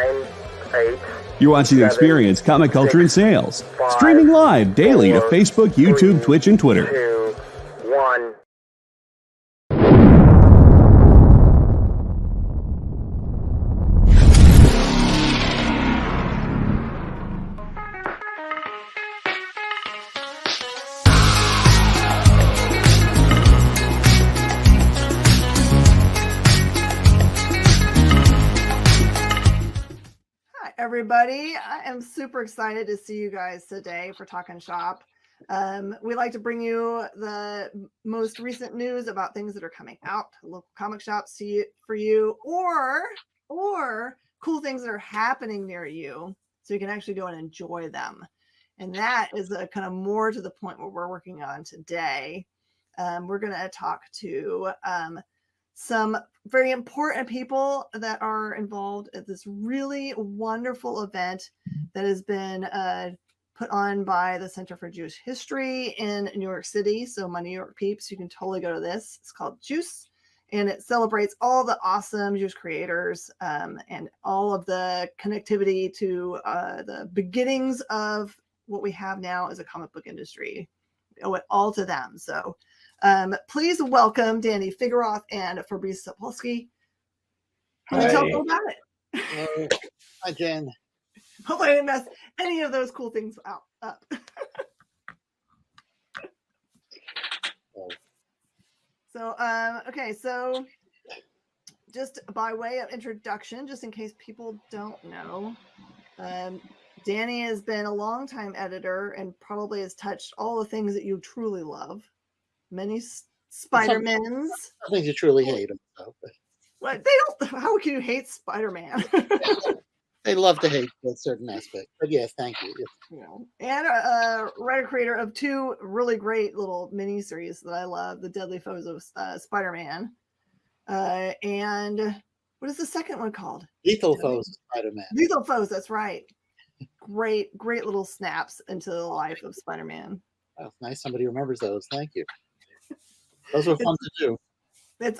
8. You're watching the Experience Comic Culture and Sales. Streaming live daily to Facebook, YouTube, Twitch, and Twitter. 2, 1. Everybody, I am super excited to see you guys today for Talkin Shop. We like to bring you the most recent news about things that are coming out, local comic shops for you, or cool things that are happening near you, so you can actually go and enjoy them. And that is a kind of more to the point what we're working on today. We're going to talk to some very important people that are involved at this really wonderful event that has been put on by the Center for Jewish History in New York City. So my New York peeps, you can totally go to this. It's called JewCE, and it celebrates all the awesome Jewish creators and all of the connectivity to the beginnings of what we have now as a comic book industry. We owe it all to them. So please welcome Danny Fingeroth and Fabrice Sapolsky. Tell us all about it. Hi, Jen. Hope I didn't mess any of those cool things up. So just by way of introduction, just in case people don't know, Danny has been a longtime editor and probably has touched all the things that you truly love. Many Spider-Mans. I think you truly hate them. So. What they don't? How can you hate Spider-Man? They love to hate a certain aspect. But yes, thank you. And a writer creator of 2 really great little mini series that I love: The Deadly Foes of Spider-Man, and what is the second one called? Lethal Foes of Spider-Man. Lethal Foes. That's right. Great little snaps into the life of Spider-Man. Oh, nice. Somebody remembers those. Thank you. Those were fun to do.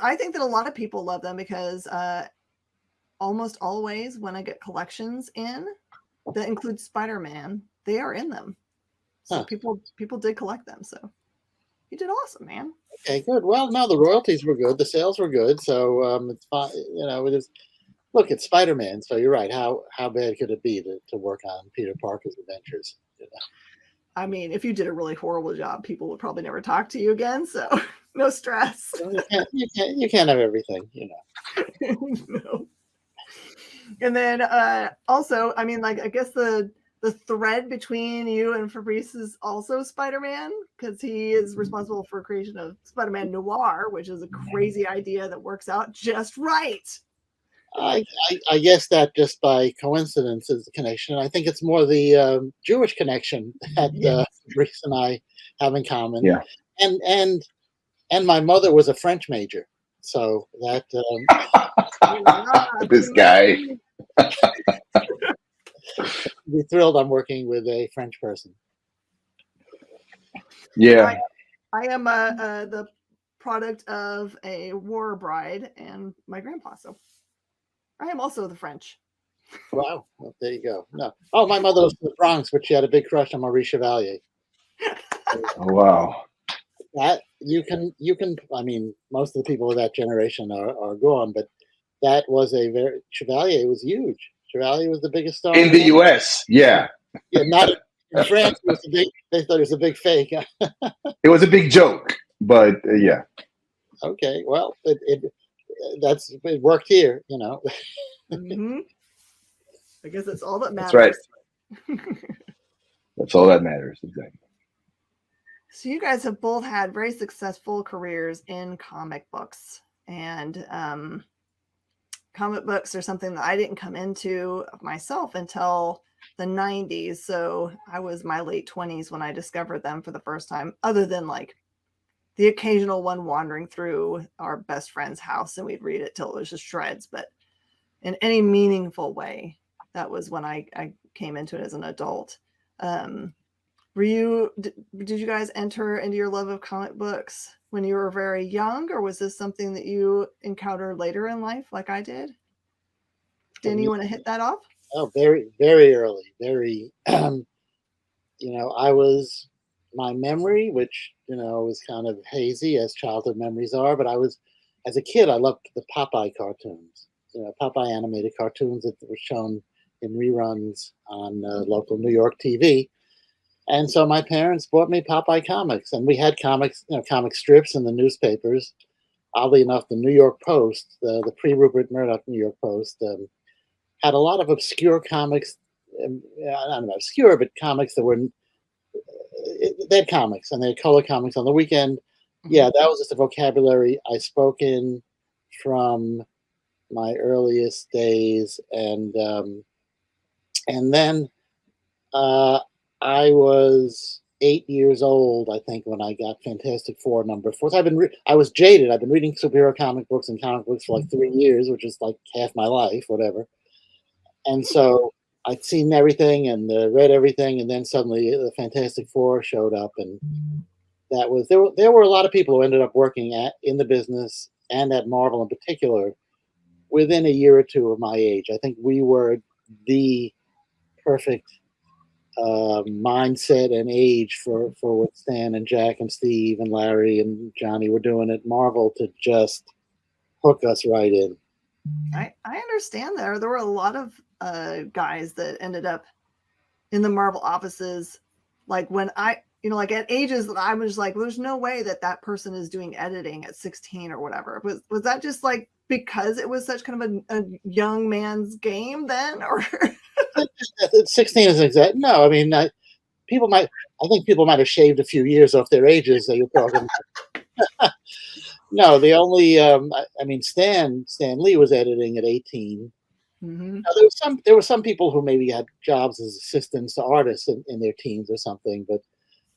I think that a lot of people love them because almost always when I get collections in that include Spider-Man, they are in them. So people did collect them. So you did awesome, man. Okay, good. Well, no, the royalties were good. The sales were good. So it's fine. It is. Look, it's Spider-Man. So you're right. How bad could it be to work on Peter Parker's adventures? I mean, if you did a really horrible job, people would probably never talk to you again. So no stress. You can't have everything, No. And then also, I mean, like, I guess the thread between you and Fabrice is also Spider-Man, because he is responsible for creation of Spider-Man Noir, which is a crazy idea that works out just right. I guess that just by coincidence is the connection. I think it's more the Jewish connection that Fabrice and I have in common. Yeah. And my mother was a French major, so that this guy. Be thrilled I'm working with a French person. Yeah. I am the product of a war bride and my grandpa, so I am also the French. Wow. Well, there you go. No. Oh, my mother was from the Bronx, but she had a big crush on Marie Chevalier. Oh, wow. That you can. I mean, most of the people of that generation are gone, but that was Chevalier was huge. Chevalier was the biggest star in the U.S. Yeah. Yeah, not in France. It was they thought it was a big fake. It was a big joke, but yeah. Okay, well, it worked here, Mm-hmm. I guess that's all that matters. That's right. That's all that matters, exactly. So you guys have both had very successful careers in comic books, and comic books are something that I didn't come into myself until the 90s. So I was my late 20s when I discovered them for the first time, other than like the occasional one wandering through our best friend's house and we'd read it till it was just shreds. But in any meaningful way, that was when I came into it as an adult. Did you guys enter into your love of comic books when you were very young, or was this something that you encountered later in life like I did? Danny, you want to hit that off? Oh, very, very early. Very, I was, my memory, which, was kind of hazy as childhood memories are, but as a kid, I loved the Popeye cartoons. Popeye animated cartoons that were shown in reruns on local New York TV. And so my parents bought me Popeye comics, and we had comics, comic strips in the newspapers. Oddly enough, the New York Post, the pre-Rupert Murdoch New York Post, had a lot of obscure comics. I don't know, obscure, but comics that were they had comics and they had color comics on the weekend. Yeah, that was just a vocabulary I spoke in from my earliest days, and then I was 8 years old, I think, when I got Fantastic Four #4. So I was jaded. I've been reading superhero comic books and comic books for like 3 years, which is like half my life, whatever. And so I'd seen everything and read everything, and then suddenly the Fantastic Four showed up, and that was there were a lot of people who ended up working in the business and at Marvel in particular within a year or two of my age. I think we were the perfect mindset and age for what Stan and Jack and Steve and Larry and Johnny were doing at Marvel to just hook us right in. I understand there were a lot of guys that ended up in the Marvel offices, like when like at ages that I was like, there's no way that person is doing editing at 16 or whatever. Was that just like because it was such kind of a young man's game then, or 16 is exact? No, I mean, I think people might have shaved a few years off their ages that you're talking about. No, the only I mean, Stan Lee was editing at 18. Mm-hmm. Now, there were some people who maybe had jobs as assistants to artists in their teens or something, but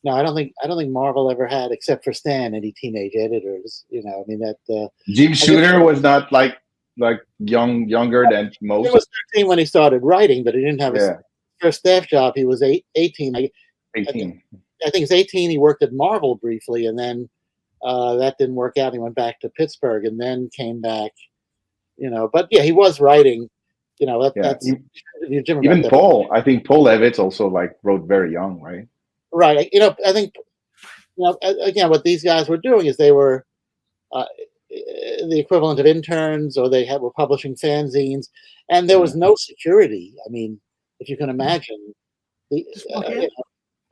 no, I don't think Marvel ever had, except for Stan, any teenage editors. I mean that Jim Shooter was not like younger than most. He was 13 when he started writing, but he didn't have his first staff job. He was 18. 18. I think it's 18. He worked at Marvel briefly, and then that didn't work out. He went back to Pittsburgh, and then came back. But yeah, he was writing. That's even Paul. I think Paul Levitz also wrote very young, right? Right. I think again, what these guys were doing is they were the equivalent of interns, or they were publishing fanzines, and there was no security. I mean, if you can imagine,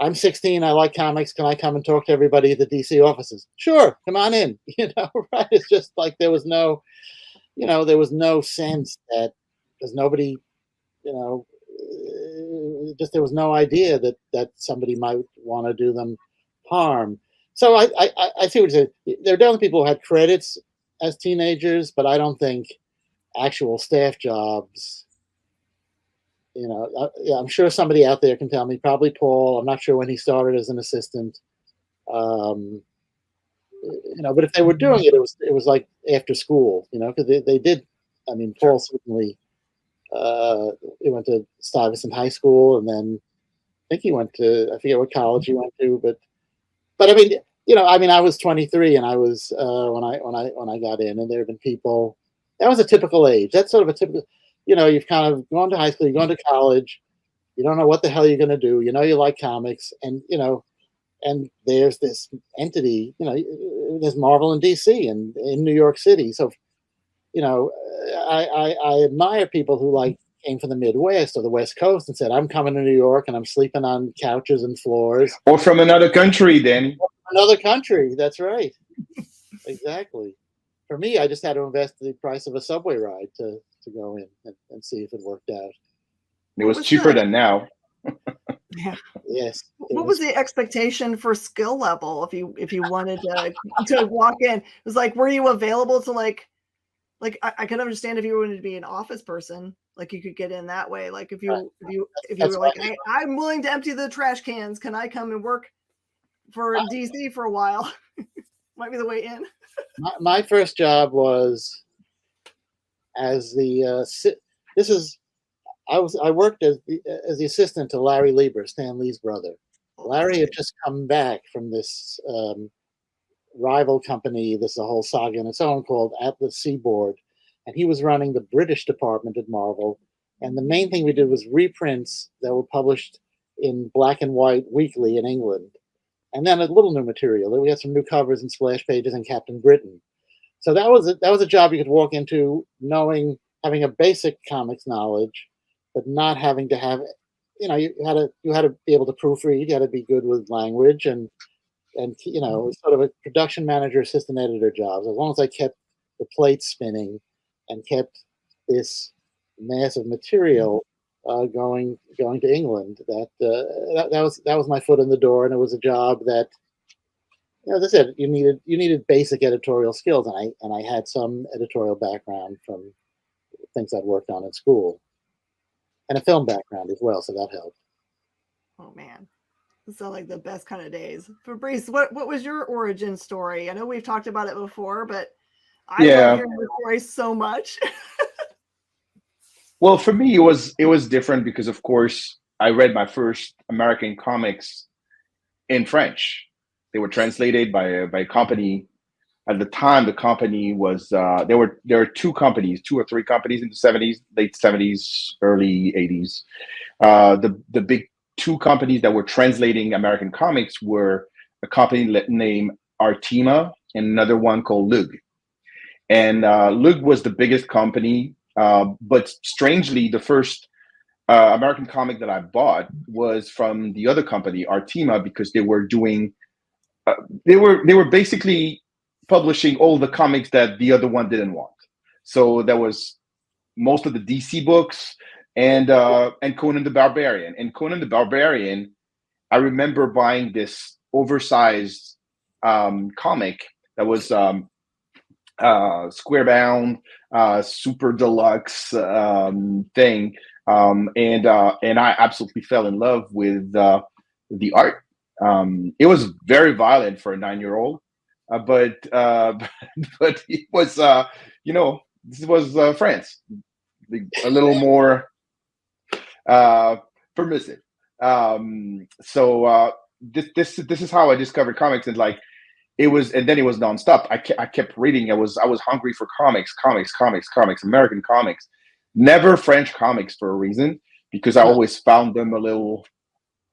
I'm 16. I like comics. Can I come and talk to everybody at the DC offices? Sure, come on in. Right? It's just like there was no sense that there's nobody, just there was no idea that somebody might want to do them harm. So I see what you're saying. There are definitely people who had credits as teenagers, but I don't think actual staff jobs. I'm sure somebody out there can tell me. Probably Paul. I'm not sure when he started as an assistant. But if they were doing it, it was like after school. Because they did. I mean, Paul certainly. He went to Stuyvesant High School, and then I think he went to, I forget what college he went to, but I mean, I was 23, and I was when I got in, and there have been people. That was a typical age. That's sort of a typical. You've kind of gone to high school, you're going to college, you don't know what the hell you're going to do. You like comics, and and there's this entity. There's Marvel and DC, and in New York City. So, I admire people who came from the Midwest or the West Coast and said, I'm coming to New York and I'm sleeping on couches and floors. Or from another country, Danny. Another country, that's right. Exactly. For me, I just had to invest the price of a subway ride to go in and see if it worked out. It was cheaper than now. Yeah. Yes. What was the expectation for skill level if you wanted to walk in? It was like, were you available to like I can understand if you wanted to be an office person, like you could get in that way. Like if you were like, hey, I'm willing to empty the trash cans, can I come and work for DC for a while? Might be the way in. My first job was as the I worked as the assistant to Larry Lieber, Stan Lee's brother. Larry had just come back from this rival company. This is a whole saga on its own, called Atlas Seaboard, and he was running the British department at Marvel, And the main thing we did was reprints that were published in black and white weekly in England. And then a little new material. We had some new covers and splash pages and Captain Britain. So that was a job you could walk into having a basic comics knowledge, but not having to have, you had to be able to proofread. You had to be good with language and sort of a production manager, assistant editor job. As long as I kept the plates spinning and kept this massive material going to England, that was my foot in the door, and it was a job that, as I said, you needed basic editorial skills, and I had some editorial background from things I'd worked on in school, and a film background as well, so that helped. Oh man, this sounds like the best kind of days. Fabrice, what was your origin story? I know we've talked about it before, but I love hearing the story so much. Well, for me, it was different because, of course, I read my first American comics in French. They were translated by a company. At the time, the company was there were two or three companies in the 70s, late 70s, early 80s. The big two companies that were translating American comics were a company named Artima and another one called Lug. And Lug was the biggest company. But strangely, the first American comic that I bought was from the other company, Artima, because they were doing, they were basically publishing all the comics that the other one didn't want. So that was most of the DC books and Conan the Barbarian. And Conan the Barbarian, I remember buying this oversized comic that was square bound, super deluxe thing, and I absolutely fell in love with the art. It was very violent for a 9-year-old, but it was this was France, a little more permissive. So this is how I discovered comics, and then it was nonstop. I kept reading. I was hungry for comics, American comics, never French comics for a reason, because I always found them a little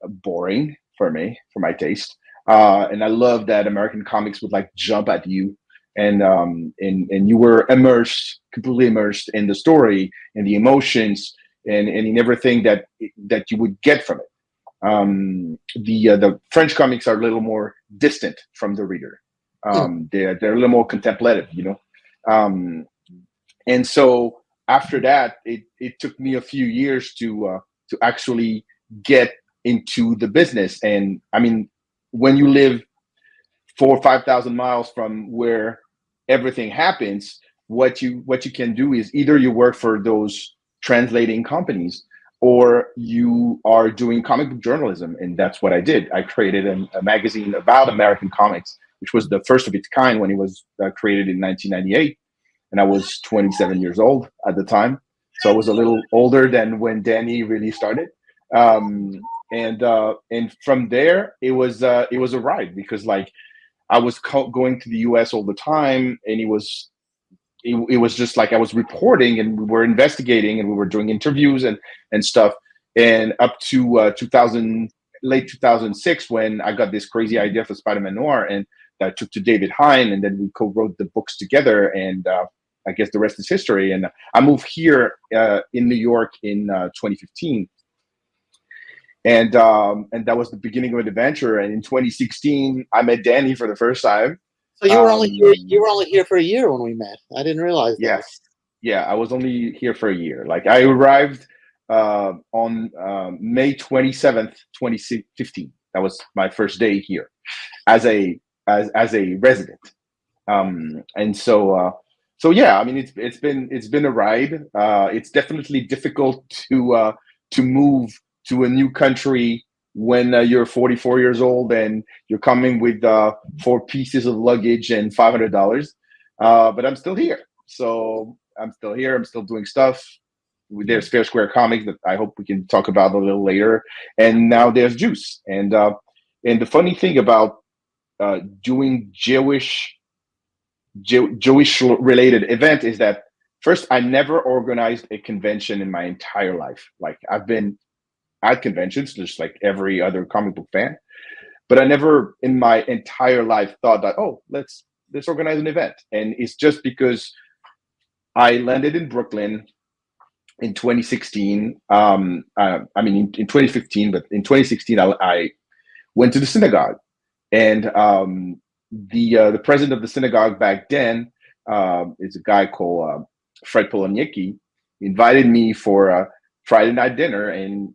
boring for my taste. And I love that American comics would jump at you, and you were completely immersed in the story and the emotions and in everything that you would get from it. The French comics are a little more distant from the reader. They're a little more contemplative, and so after that, it took me a few years to actually get into the business. And I mean, when you live 4,000 or 5,000 miles from where everything happens, what you can do is either you work for those translating companies, or you are doing comic book journalism. And that's what I did. I created a magazine about American comics, which was the first of its kind when it was created in 1998. And I was 27 years old at the time. So I was a little older than when Danny really started. And from there, it was a ride, because I was going to the US all the time, and it was just I was reporting, and we were investigating, and we were doing interviews and stuff. And up to late 2006, when I got this crazy idea for Spider-Man Noir, and I took to David Hine, and then we co-wrote the books together. And I guess the rest is history. And I moved here in New York in 2015. And that was the beginning of an adventure. And in 2016, I met Danny for the first time. So you were only here for a year when we met. I didn't realize that. Yes. Yeah, I was only here for a year. I arrived on May 27th, 2015. That was my first day here as a resident. And so yeah, I mean, it's been a ride. It's definitely difficult to move to a new country when you're 44 years old and you're coming with 4 pieces of luggage and $500. But I'm still here. So I'm still here. I'm still doing stuff. There's Fair Square Comics that I hope we can talk about a little later. And now there's JewCE. And the funny thing about doing Jewish related event is that first, I never organized a convention in my entire life. Like I've been at conventions, just like every other comic book fan, but I never in my entire life thought that, oh, let's organize an event. And it's just because I landed in Brooklyn in 2016. I mean, in 2015, but in 2016, I went to the synagogue, and the president of the synagogue back then is a guy called Fred Poloniecki. Invited me for a Friday night dinner, and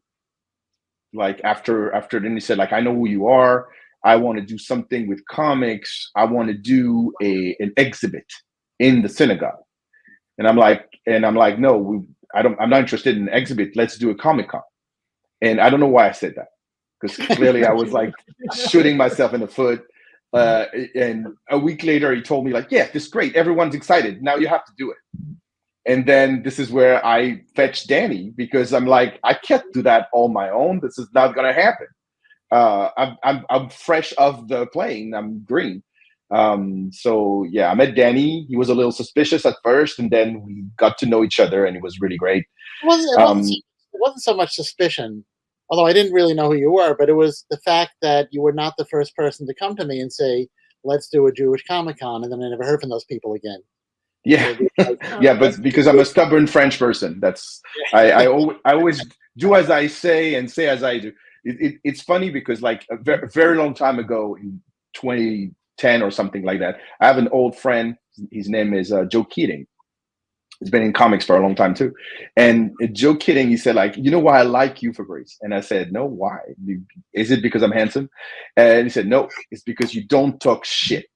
like after then he said, like, I know who you are. I want to do something with comics. I want to do an exhibit in the synagogue. And I'm like, no, I'm not interested in an exhibit. Let's do a Comic-Con. And I don't know why I said that, because clearly I was like shooting myself in the foot. And a week later, he told me, like, yeah, this is great. Everyone's excited. Now you have to do it. And then this is where I fetched Danny, because I'm like, I can't do that on my own. This is not going to happen. I'm fresh off the plane. I'm green. So yeah, I met Danny. He was a little suspicious at first, and then we got to know each other, and it was really great. It wasn't so much suspicion, although I didn't really know who you were, but it was the fact that you were not the first person to come to me and say, let's do a Jewish Comic-Con, and then I never heard from those people again. Yeah, yeah, but because I'm a stubborn French person, that's I always do as I say and say as I do. It's funny because like a very long time ago, in 2010 or something like that, I have an old friend. His name is Joe Keating. He's been in comics for a long time too. And Joe Keating, he said, like, you know why I like you, Fabrice? And I said, no, why? Is it because I'm handsome? And he said, no, it's because you don't talk shit.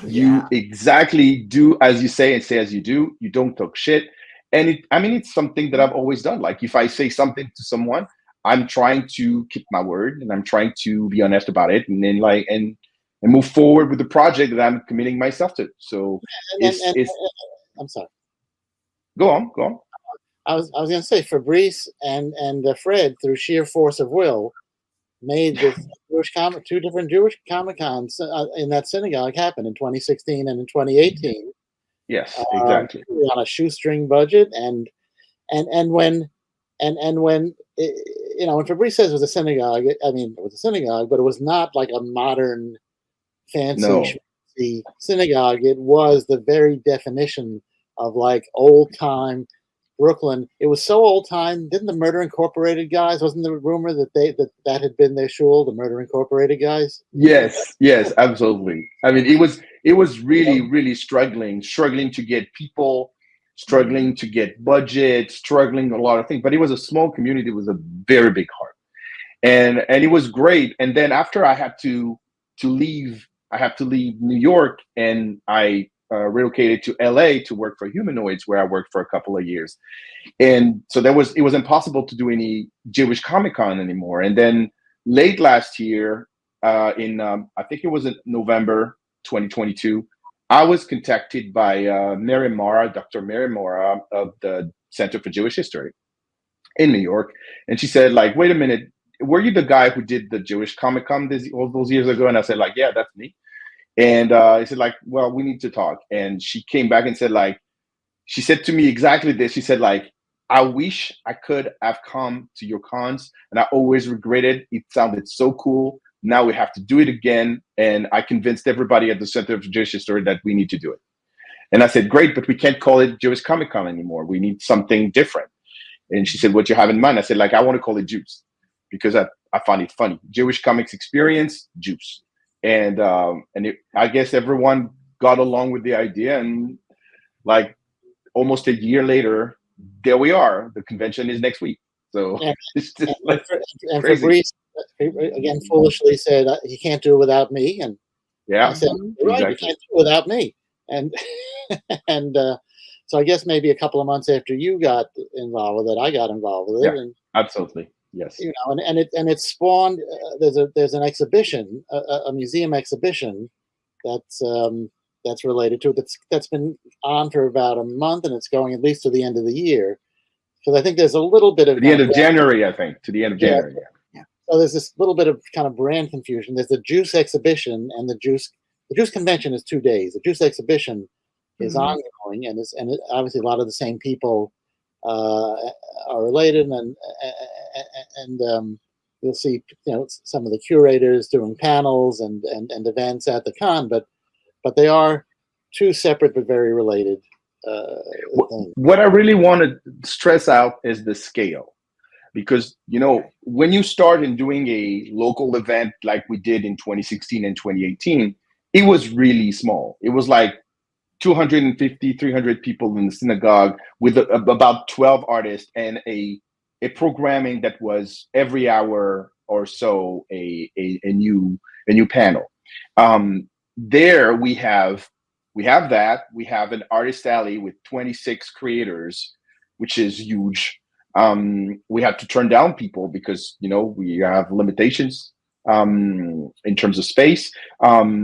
You exactly do as you say and say as you do. You don't talk shit. And it's something that I've always done. Like if I say something to someone, I'm trying to keep my word, and I'm trying to be honest about it, and then and move forward with the project that I'm committing myself to. So I'm sorry. Go on. I was going to say Fabrice and Fred, through sheer force of will, made this two different Jewish Comic-Cons in that synagogue happen in 2016 and in 2018. Yes, exactly. On a shoestring budget, and when when Fabrice says it was a synagogue, I mean, it was a synagogue, but it was not like a modern, fancy synagogue. It was the very definition of like old time Brooklyn. It was so old time. Didn't the Murder Incorporated guys? Wasn't the rumor that that had been their shul, the Murder Incorporated guys? Yes, absolutely. I mean, it was really struggling to get people, struggling to get budget, struggling a lot of things. But it was a small community. It was a very big heart, and it was great. And then after I had to leave New York, and I relocated to LA to work for Humanoids, where I worked for a couple of years. And so it was impossible to do any Jewish Comic-Con anymore. And then late last year, I think it was in November 2022, I was contacted by Dr. Mary Mora of the Center for Jewish History in New York. And she said, like, wait a minute, were you the guy who did the Jewish Comic-Con all those years ago? And I said, like, yeah, that's me. And he said, like, well, we need to talk. And she came back and said, like, she said to me exactly this. She said, like, I wish I could have come to your cons, and I always regretted. It sounded so cool. Now we have to do it again. And I convinced everybody at the Center for Jewish History that we need to do it. And I said, great, but we can't call it Jewish Comic-Con anymore. We need something different. And she said, what you have in mind? I said, like, I want to call it Juice, because I find it funny. Jewish Comics Experience, Juice. And I guess everyone got along with the idea, and like almost a year later, there we are. The convention is next week, so it's just and Fabrice again foolishly said he can't do it without me, and I said, right, you can't do it without me, and so I guess maybe a couple of months after you got involved with it, I got involved with it. Yeah, and absolutely. Yes. And it spawned. There's an exhibition, a museum exhibition that's related to it. That's been on for about a month, and it's going at least to the end of the year. Because I think there's a little bit of to the end of January. I think to the end of January. Yeah. So there's this little bit of kind of brand confusion. There's the Juice exhibition and the Juice convention is 2 days. The Juice exhibition is ongoing, going, and obviously a lot of the same people are related, and you'll see some of the curators doing panels and events at the con, but they are two separate but very related things. What I really want to stress out is the scale, because when you start in doing a local event like we did in 2016 and 2018, it was really small. It was like 250, 300 people in the synagogue with about 12 artists and a programming that was every hour or so a new panel. There we have that. We have an artist alley with 26 creators, which is huge. We had to turn down people because we have limitations in terms of space.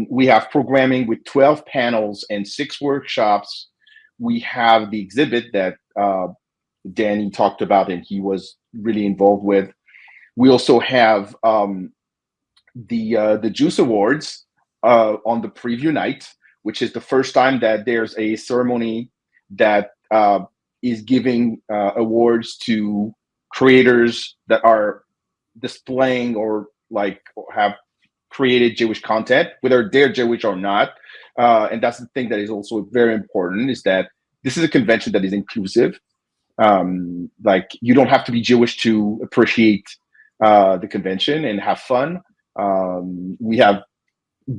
We have programming with 12 panels and 6 workshops. We have the exhibit that Danny talked about and he was really involved with. We also have the JewCE Awards on the preview night, which is the first time that there's a ceremony that is giving awards to creators that are displaying or have created Jewish content, whether they're Jewish or not. And that's the thing that is also very important, is that this is a convention that is inclusive. You don't have to be Jewish to appreciate the convention and have fun. We have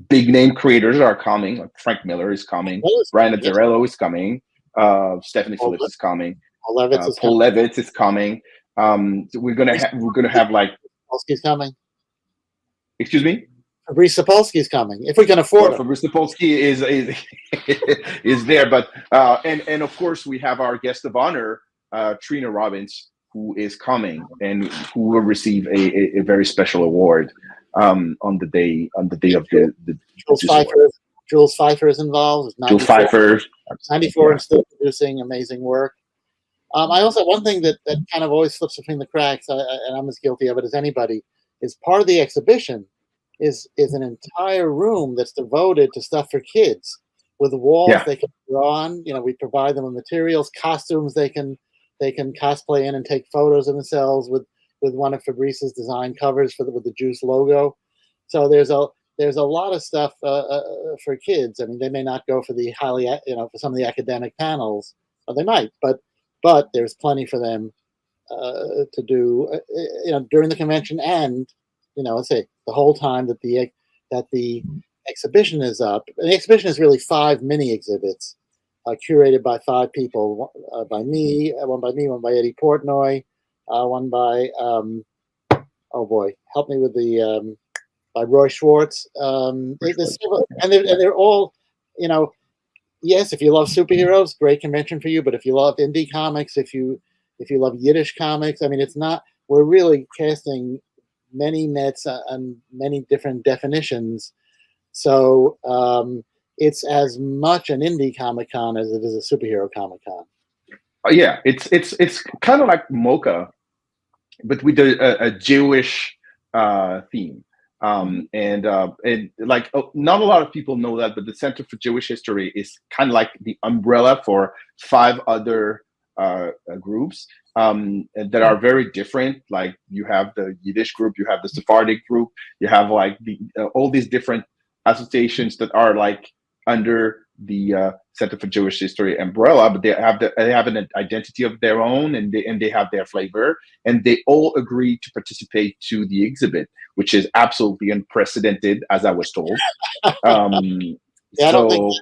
big name creators that are coming, like Frank Miller is coming, Brian Azzarello is coming, Stephanie Phillips is coming, Paul Levitz is coming. So we're gonna have Sapolsky's coming. Excuse me? Fabrice Sapolsky is coming, if we can afford it. Fabrice Sapolsky is there, but and of course we have our guest of honor, Trina Robbins, who is coming and who will receive a very special award on the day of the Jules Pfeiffer is involved. Jules Pfeiffer, 94 and still producing amazing work. I also, one thing that kind of always slips between the cracks, and I'm as guilty of it as anybody, is part of the exhibition is an entire room that's devoted to stuff for kids, with walls they can draw on. We provide them with materials, costumes they can cosplay in and take photos of themselves with one of Fabrice's design covers with the JewCE logo. So there's a lot of stuff for kids. I mean, they may not go for the highly, for some of the academic panels, or they might, but there's plenty for them to do, during the convention, and let's say the whole time that the exhibition is up. And the exhibition is really 5 mini exhibits, curated by 5 people, one by me, one by Eddie Portnoy, one by help me with the by Roy Schwartz. And they're all, yes, if you love superheroes, great convention for you. But if you love indie comics, if you love Yiddish comics, I mean, we're really casting many nets on many different definitions. So it's as much an indie Comic-Con as it is a superhero Comic-Con. Yeah, it's kind of like MoCA, but with a Jewish theme. And not a lot of people know that, but the Center for Jewish History is kind of like the umbrella for 5 other groups that are very different. Like, you have the Yiddish group, you have the Sephardic group, you have all these different associations that are under the Center for Jewish History umbrella, but they have an identity of their own, and they have their flavor, and they all agree to participate to the exhibit, which is absolutely unprecedented, as I was told. I don't think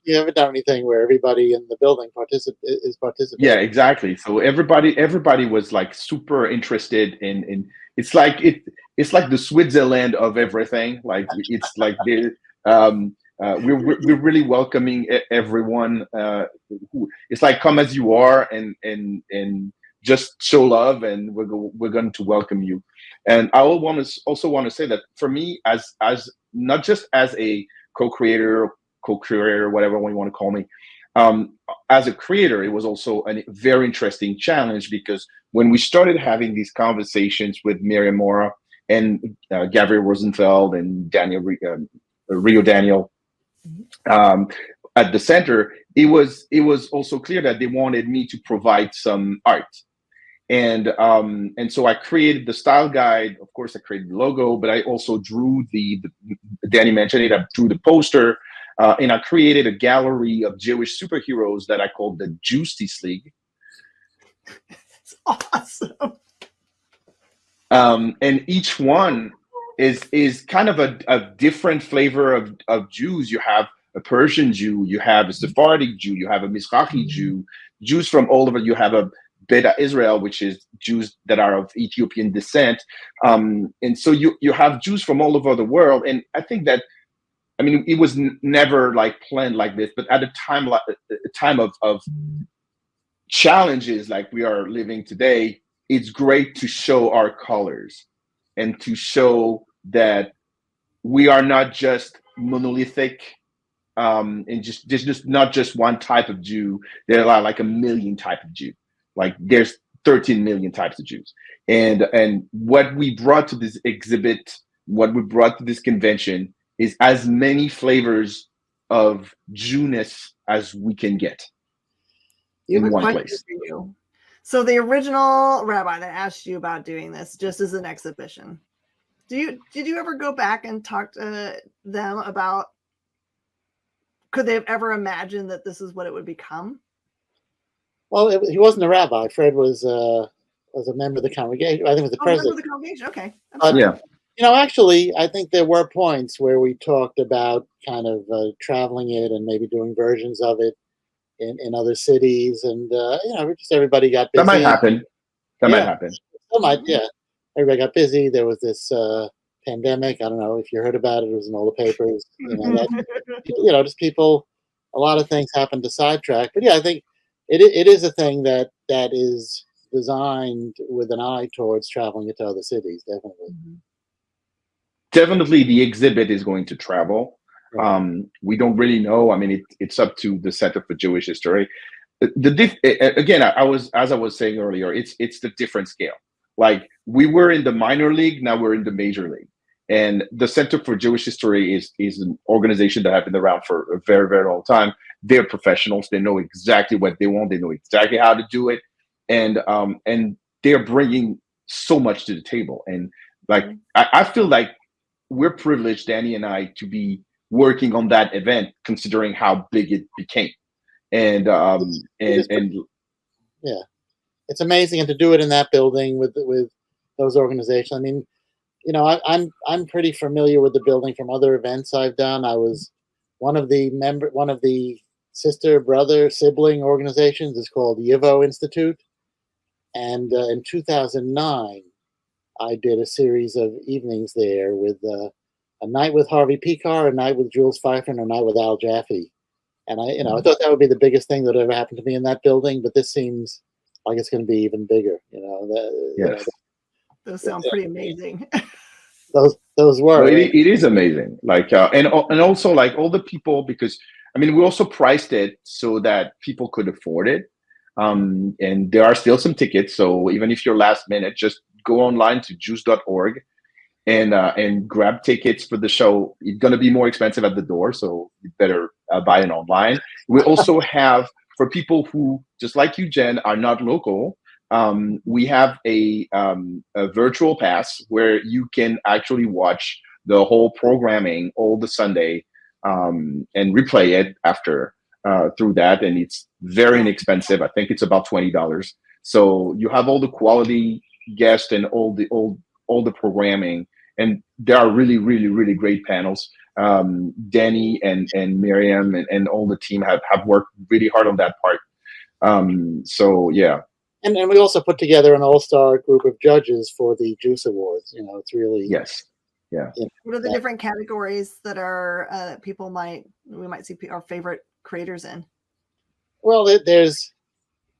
you ever done anything where everybody in the building is participating. Yeah, exactly. So everybody was super interested in. It's like the Switzerland of everything. We're really welcoming everyone. It's like, come as you are, and just show love, and we're going to welcome you. And I also want to say that for me, as not just as a co-creator, whatever one you want to call me, as a creator, it was also a very interesting challenge, because when we started having these conversations with Miriam Mora and Gabriel Rosenfeld and Rio Daniel, at the center, it was also clear that they wanted me to provide some art. And so I created the style guide. Of course, I created the logo, but I also drew the Danny mentioned it. I drew the poster, and I created a gallery of Jewish superheroes that I called the JewCE League. It's awesome. And each one is kind of a different flavor of Jews. You have a Persian Jew, you have a Sephardic Jew, you have a Mizrahi Jew, Jews from all over. You have a Beta Israel, which is Jews that are of Ethiopian descent. And so you have Jews from all over the world. And I think that, I mean, it was never like planned like this, but at a time of challenges like we are living today, it's great to show our colors and to show that we are not just monolithic, and just not just one type of Jew. There are like a million type of Jew. Like there's 13 million types of Jews. And what we brought to this exhibit, what we brought to this convention is as many flavors of Jewness as we can get in one place. For you. So the original rabbi that asked you about doing this just as an exhibition, did you ever go back and talk to them about, could they have ever imagined that this is what it would become? Well, he wasn't a rabbi. Fred was a member of the congregation. I think it was the president. Member of the congregation. Okay. Yeah. You know, actually, I think there were points where we talked about kind of traveling it and maybe doing versions of it in other cities, and you know, just everybody got busy. That might happen. That might happen. That might, yeah. Everybody got busy. There was this pandemic. I don't know if you heard about it. It was in all the papers. You know, that, just people. A lot of things happened to sidetrack. But yeah, I think it is a thing that is designed with an eye towards traveling into other cities. Definitely. Definitely, the exhibit is going to travel. We don't really know. I mean, it's up to the Center for Jewish History. Again, as I was saying earlier, it's the different scale. Like we were in the minor league, now we're in the major league. And the Center for Jewish History is an organization that has been around for a very, very long time. They're professionals. They know exactly what they want. They know exactly how to do it. And they're bringing so much to the table. And like, I feel like we're privileged, Danny and I, to be working on that event, considering how big it became. And yeah, it's amazing, and to do it in that building with those organizations. I mean, you know, I'm pretty familiar with the building from other events I've done. I was one of the sister, brother, sibling organizations is called YIVO Institute, and in 2009, I did a series of evenings there with a night with Harvey Pekar, a night with Jules Pfeiffer, and a night with Al Jaffe. And I thought that would be the biggest thing that ever happened to me in that building, but this seems like it's going to be even bigger. You know, yes. Those sound pretty amazing. those were. Well, it is amazing. Like and also like all the people, because I mean we also priced it so that people could afford it. And there are still some tickets, so even if you're last minute, just go online to Jews.org and grab tickets for the show. It's going to be more expensive at the door, so you better buy it online. We also have, for people who, just like you, Jen, are not local, we have a virtual pass where you can actually watch the whole programming all the Sunday and replay it after through that, and it's very inexpensive. I think it's about $20. So you have all the quality guests and all the programming, and there are really, really, really great panels. Danny and Miriam and all the team have worked really hard on that part. So yeah. And we also put together an all-star group of judges for the JewCE Awards. You know, it's really yes, yeah. What are the different categories that are we might see our favorite creators in? Well,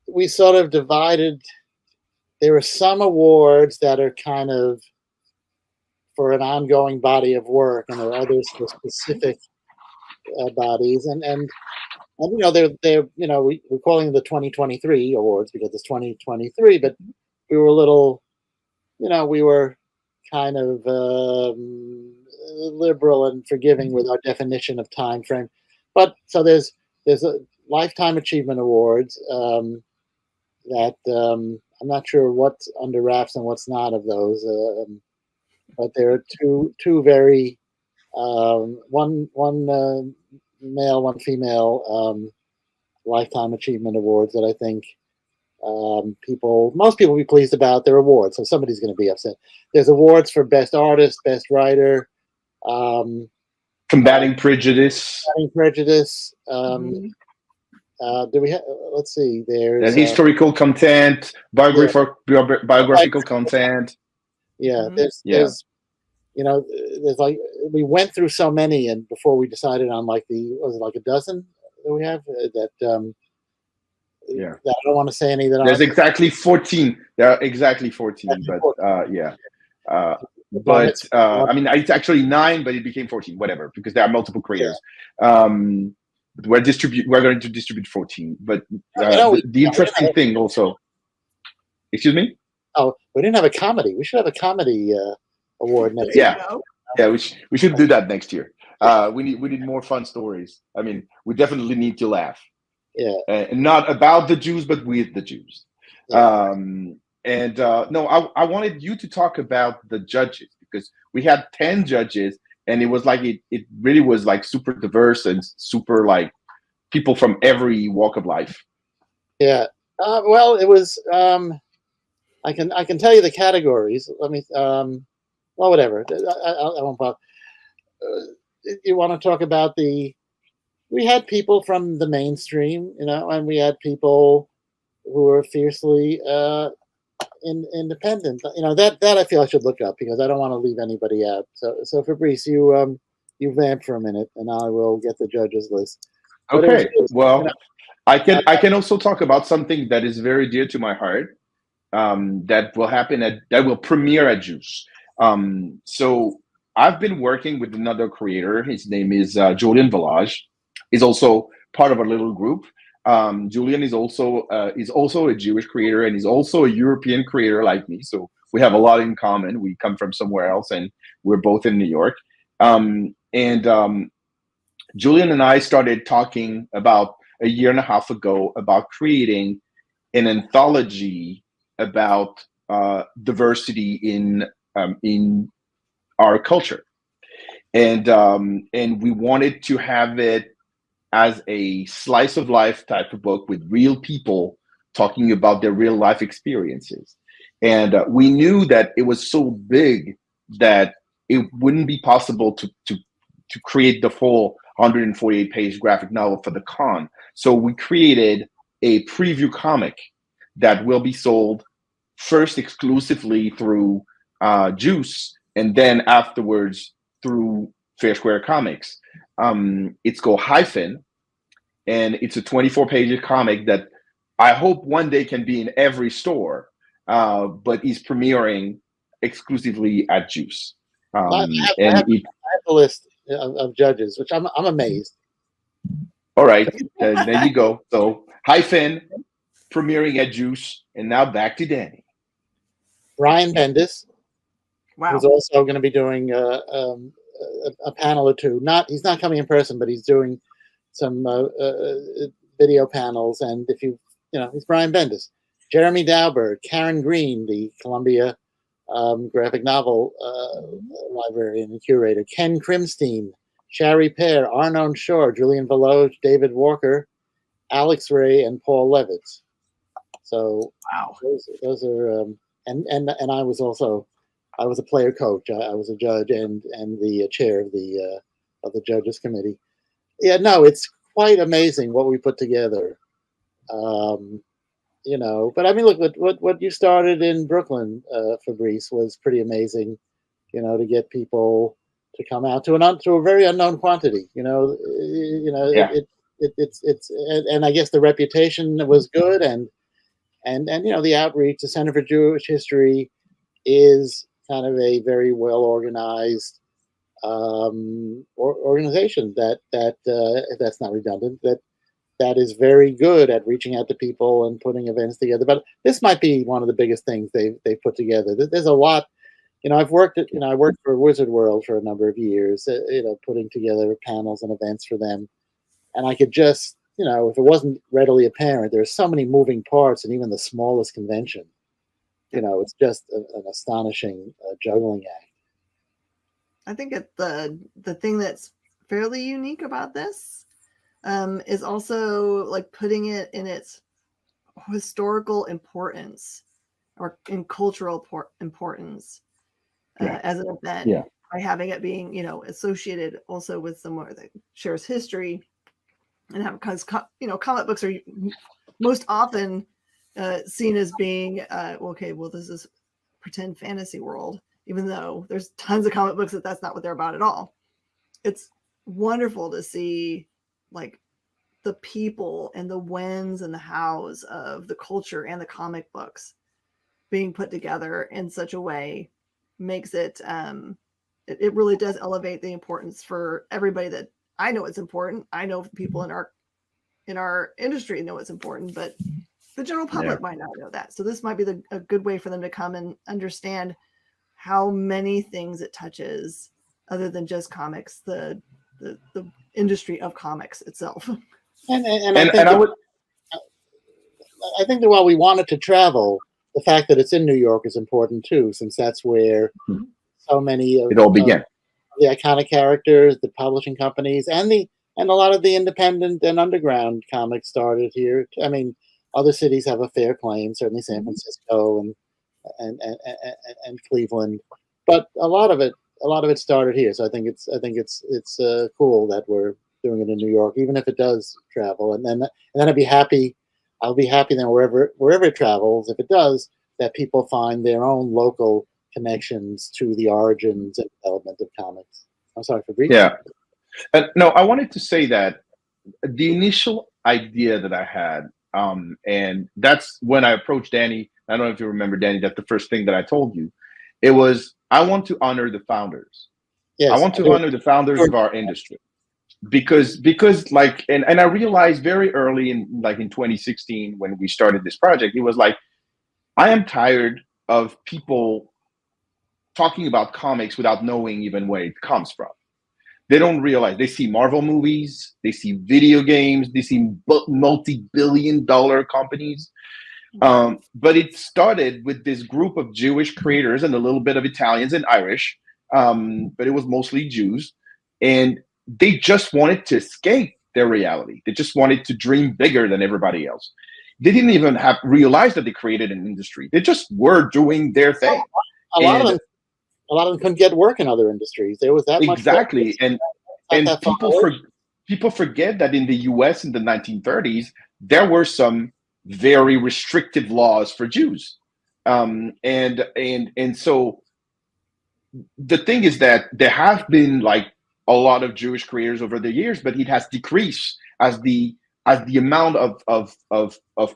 we sort of divided. There are some awards that are kind of for an ongoing body of work, and there are others for specific bodies. And you know, they're you know, we're calling them the 2023 awards because it's 2023, but we were a little, you know, we were kind of liberal and forgiving with our definition of time frame. But so there's there's a Lifetime Achievement Awards that I'm not sure what's under wraps and what's not of those, but there are two very one male, one female Lifetime Achievement Awards that I think most people will be pleased about their awards. So somebody's going to be upset. There's awards for best artist, best writer, Combating prejudice. Combating prejudice. Do we have? Let's see. There's historical content, biographical content. Yeah, there's there's like we went through so many, and before we decided on like was it like a dozen that we have that. That I don't want to say any that there's exactly 14. There are exactly 14, but I mean it's actually 9, but it became 14. Whatever, because there are multiple creators. We're going to distribute 14, but the interesting thing also. Excuse me. Oh, we didn't have a comedy. We should have a comedy award next year. Yeah, we should do that next year. We need more fun stories. I mean, we definitely need to laugh. Yeah, and not about the Jews, but with the Jews. Yeah. No, I wanted you to talk about the judges, because we had 10 judges, and it was like it really was like super diverse and super like people from every walk of life. Yeah. Well, it was. I can tell you the categories. Let me. Well, whatever. I won't bother. You want to talk about we had people from the mainstream, and we had people who were fiercely independent. That I feel I should look up because I don't want to leave anybody out. So Fabrice, you vamp for a minute, and I will get the judges list. Okay. Well, I can also talk about something that is very dear to my heart. That will happen that will premiere at JewCE. So I've been working with another creator. His name is Julian Village. He's also part of a little group. Julian is also a Jewish creator, and he's also a European creator like me. So we have a lot in common. We come from somewhere else, and we're both in New York. Julian and I started talking about a year and a half ago about creating an anthology about diversity in our culture, and we wanted to have it as a slice of life type of book with real people talking about their real life experiences. And we knew that it was so big that it wouldn't be possible to create the full 148-page graphic novel for the con. So we created a preview comic that will be sold first exclusively through JewCE, and then afterwards through Fair Square Comics. It's called Hyphen, and it's a 24-page comic that I hope one day can be in every store, but is premiering exclusively at JewCE. I have the list of judges, which I'm amazed. All right, there you go. So Hyphen premiering at JewCE, and now back to Danny. Brian Bendis, Wow. who's also going to be doing a panel or two. He's not coming in person, but he's doing some video panels. And if he's Brian Bendis. Jeremy Dauber, Karen Green, the Columbia graphic novel librarian and curator, Ken Crimstein, Shari Pear, Arnon Shore, Julian Village, David Walker, Alex Ray, and Paul Levitz. So wow, those are and I was a player coach. I was a judge and the chair of the judges committee. Yeah, no, it's quite amazing what we put together. But I mean, look, what you started in Brooklyn, Fabrice, was pretty amazing. To get people to come out to a very unknown quantity. Yeah. It's and I guess the reputation was good, and the outreach. The Center for Jewish History is kind of a very well organized organization that if that's not redundant, that is very good at reaching out to people and putting events together. But this might be one of the biggest things they put together. There's a lot. I worked for Wizard World for a number of years, putting together panels and events for them. And I could just if it wasn't readily apparent, there's so many moving parts, and even the smallest convention, it's just an astonishing juggling act. I think the thing that's fairly unique about this is also like putting it in its historical importance or in cultural importance as an event by having it being, associated also with somewhere that shares history, and have, because comic books are most often seen as being this is pretend fantasy world, even though there's tons of comic books that's not what they're about at all. It's wonderful to see like the people and the whens and the hows of the culture and the comic books being put together in such a way makes it it really does elevate the importance for everybody. That I know it's important. I know people in our industry know it's important, but the general public might not know that. So this might be a good way for them to come and understand how many things it touches other than just comics, the industry of comics itself. I think that while we wanted to travel, the fact that it's in New York is important too, since that's where so many of it all began. The iconic characters, the publishing companies, and a lot of the independent and underground comics started here. I mean, other cities have a fair claim, certainly San Francisco and Cleveland, but a lot of it started here. So I think it's cool that we're doing it in New York, even if it does travel. And then I'll be happy then wherever it travels, if it does, that people find their own local connections to the origins and development of comics. I'm sorry, Fabrice. Yeah. No, I wanted to say that the initial idea that I had, and that's when I approached Danny. I don't know if you remember, Danny, that's the first thing that I told you. It was, I want to honor the founders. Yes, I want to honor the founders of our industry. Because like, and I realized very early in 2016 when we started this project, it was like, I am tired of people talking about comics without knowing even where it comes from. They don't realize, they see Marvel movies, they see video games, they see multi-billion-dollar companies. But it started with this group of Jewish creators and a little bit of Italians and Irish, but it was mostly Jews. And they just wanted to escape their reality. They just wanted to dream bigger than everybody else. They didn't even have realized that they created an industry. They just were doing their thing. A lot of them couldn't get work in other industries. There was that much exactly, and people forget that in the U.S. in the 1930s there were some very restrictive laws for Jews, and so the thing is that there have been like a lot of Jewish creators over the years, but it has decreased as the amount of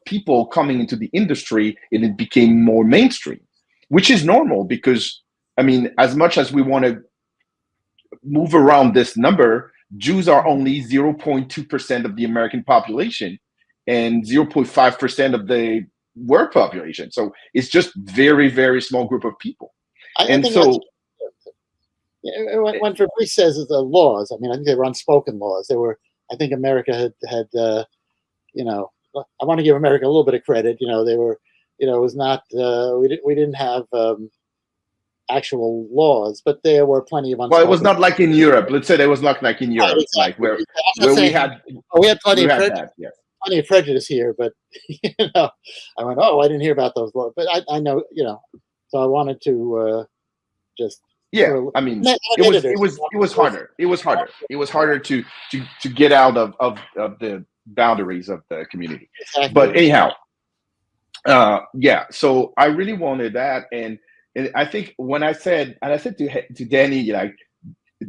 people coming into the industry, and it became more mainstream, which is normal because, I mean, as much as we want to move around this number, Jews are only 0.2% of the American population and 0.5% of the world population. So it's just very, very small group of people. When Fabrice says the laws, I mean, I think they were unspoken laws. I think America had I want to give America a little bit of credit. They were, it was not, we didn't have actual laws, but there were plenty of unspoken. Well, it was not like in Europe. Let's say there was not like in Europe, like where we had plenty of prejudice. Yes. Plenty of prejudice here, but I went, I didn't hear about those laws, but I know, so I wanted to just. Yeah, I mean, it was harder. It was harder. It was harder to get out of the boundaries of the community. Exactly. But anyhow, so I really wanted that, and I think when I said to Danny, like,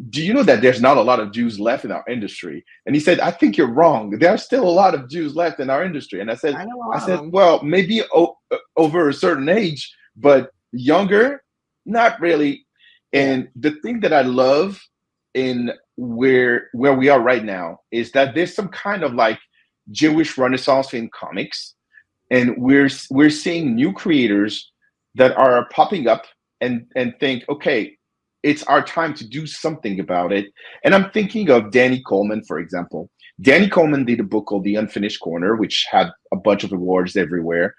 do you know that there's not a lot of Jews left in our industry? And he said, I think you're wrong. There are still a lot of Jews left in our industry. And I said, well, maybe over a certain age, but younger, not really. And the thing that I love in where we are right now is that there's some kind of like Jewish Renaissance in comics, and we're seeing new creators that are popping up and think, okay, it's our time to do something about it. And I'm thinking of Danny Coleman, for example. Danny Coleman did a book called The Unfinished Corner, which had a bunch of awards everywhere.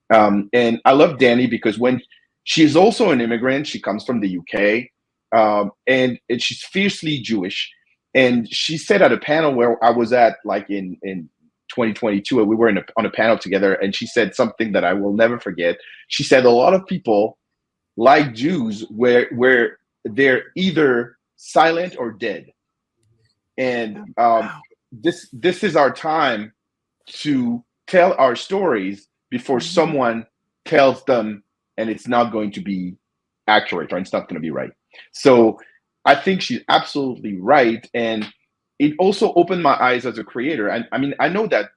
And I love Danny because when she's also an immigrant, she comes from the UK, and she's fiercely Jewish. And she said at a panel where I was at, like in 2022, we were on a panel together, and she said something that I will never forget. She said a lot of people like Jews where they're either silent or dead. And this is our time to tell our stories before someone tells them, and it's not going to be accurate, or it's not going to be right. So I think she's absolutely right. And it also opened my eyes as a creator. And I mean, I know that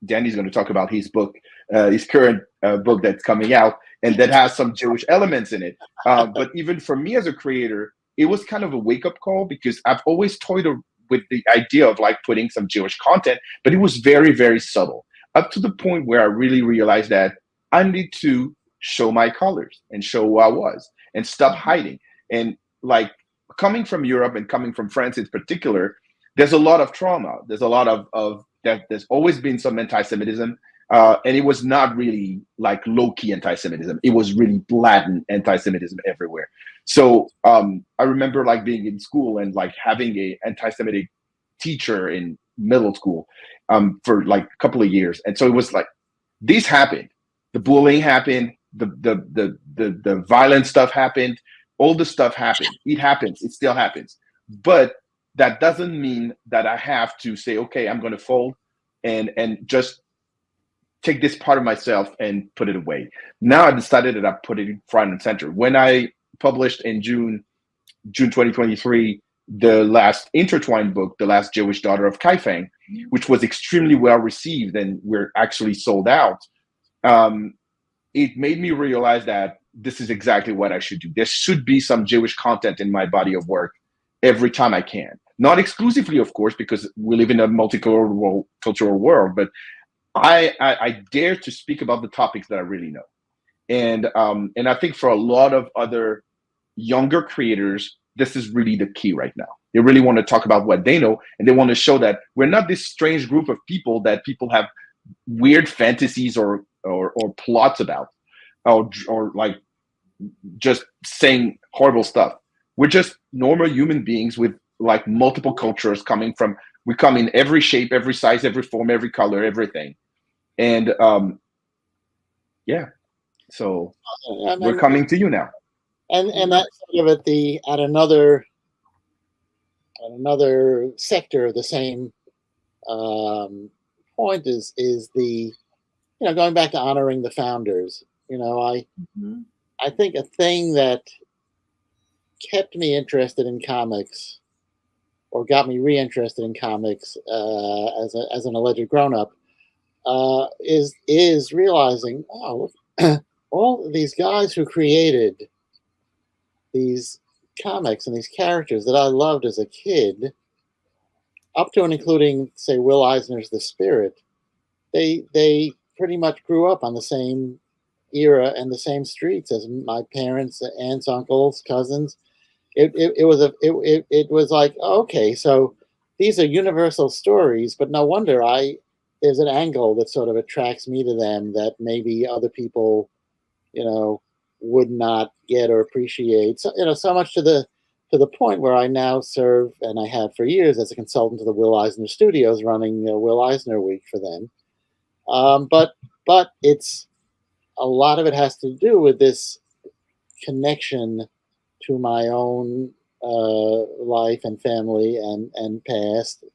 Danny's going to talk about his book, his current book that's coming out, and that has some Jewish elements in it. But even for me as a creator, it was kind of a wake-up call, because I've always toyed with the idea of like putting some Jewish content, but it was very, very subtle, up to the point where I really realized that I need to show my colors and show who I was and stop hiding. And like, coming from Europe and coming from France in particular, there's a lot of trauma. There's a lot of that. There's always been some anti-Semitism, and it was not really like low-key anti-Semitism. It was really blatant anti-Semitism everywhere. So I remember like being in school and like having a anti-Semitic teacher in middle school for like a couple of years, and so it was like this happened. The bullying happened. The violent stuff happened. All the stuff happened. It happens. It still happens. But that doesn't mean that I have to say, okay, I'm going to fold and just take this part of myself and put it away. Now I decided that I put it front and center. When I published in June 2023, the last Intertwined book, The Last Jewish Daughter of Kaifeng, which was extremely well received and we're actually sold out, it made me realize that this is exactly what I should do. There should be some Jewish content in my body of work every time I can. Not exclusively, of course, because we live in a multicultural world, but I dare to speak about the topics that I really know. And I think for a lot of other younger creators, this is really the key right now. They really want to talk about what they know, and they want to show that we're not this strange group of people that people have weird fantasies or plots about, or like just saying horrible stuff. We're just normal human beings with like multiple cultures we come in every shape, every size, every form, every color, everything. And yeah, so we're coming to you now. And that's sort of at another sector of the same point is the, going back to honoring the founders. I think a thing that kept me interested in comics, or got me reinterested in comics as an alleged grown-up, is realizing, all these guys who created these comics and these characters that I loved as a kid, up to and including, say, Will Eisner's The Spirit, they pretty much grew up on the same era and the same streets as my parents, aunts, uncles, cousins. It was like, okay, so these are universal stories, but no wonder there's an angle that sort of attracts me to them that maybe other people, would not get or appreciate. So, so much to the point where I now serve, and I have for years, as a consultant to the Will Eisner Studios, running Will Eisner Week for them. But it's a lot of it has to do with this connection to my own life and family and past,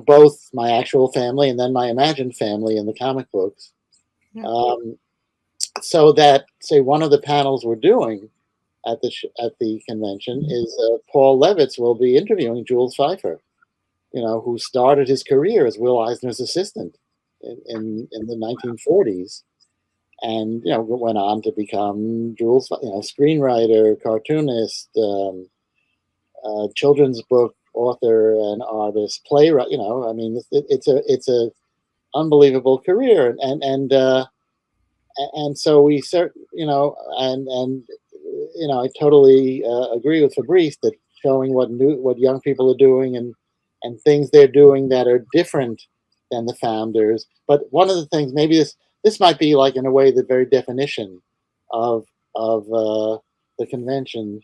both my actual family and then my imagined family in the comic books. Yeah. So that, say, one of the panels we're doing at the convention is Paul Levitz will be interviewing Jules Pfeiffer, who started his career as Will Eisner's assistant in the 1940s. And went on to become Jules, screenwriter, cartoonist, children's book author and artist, playwright. It's a unbelievable career, and so we I totally agree with Fabrice that showing what young people are doing and and things they're doing that are different than the founders. But one of the things, maybe this might be like in a way the very definition of the convention.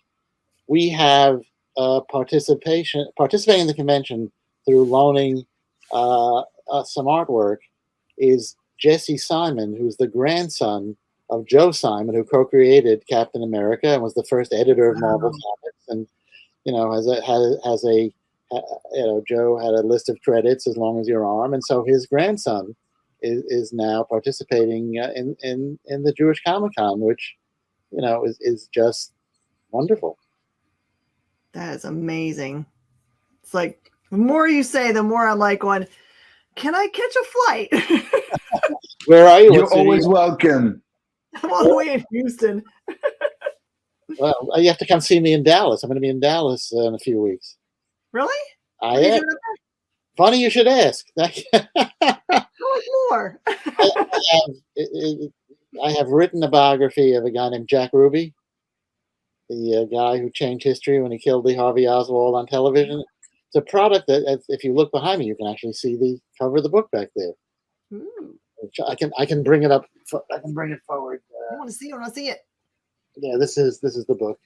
We have participating in the convention through loaning some artwork is Jesse Simon, who's the grandson of Joe Simon, who co-created Captain America and was the first editor of Marvel Comics, and Joe had a list of credits as long as your arm, and so his grandson is now participating in the Jewish Comic-Con, which is just wonderful. That is amazing. It's like the more you say, the more I'm like going, can I catch a flight? Where are you? You're always welcome. I'm all the way in Houston. Well, you have to come see me in Dallas. I'm going to be in Dallas in a few weeks. Really? I am. Funny you should ask. Tell us more. I have written a biography of a guy named Jack Ruby, the guy who changed history when he killed Lee Harvey Oswald on television. It's a product that, if you look behind me, you can actually see the cover of the book back there. I can bring it up. I can bring it forward. I want to see it. I want to see it. Yeah, this is the book.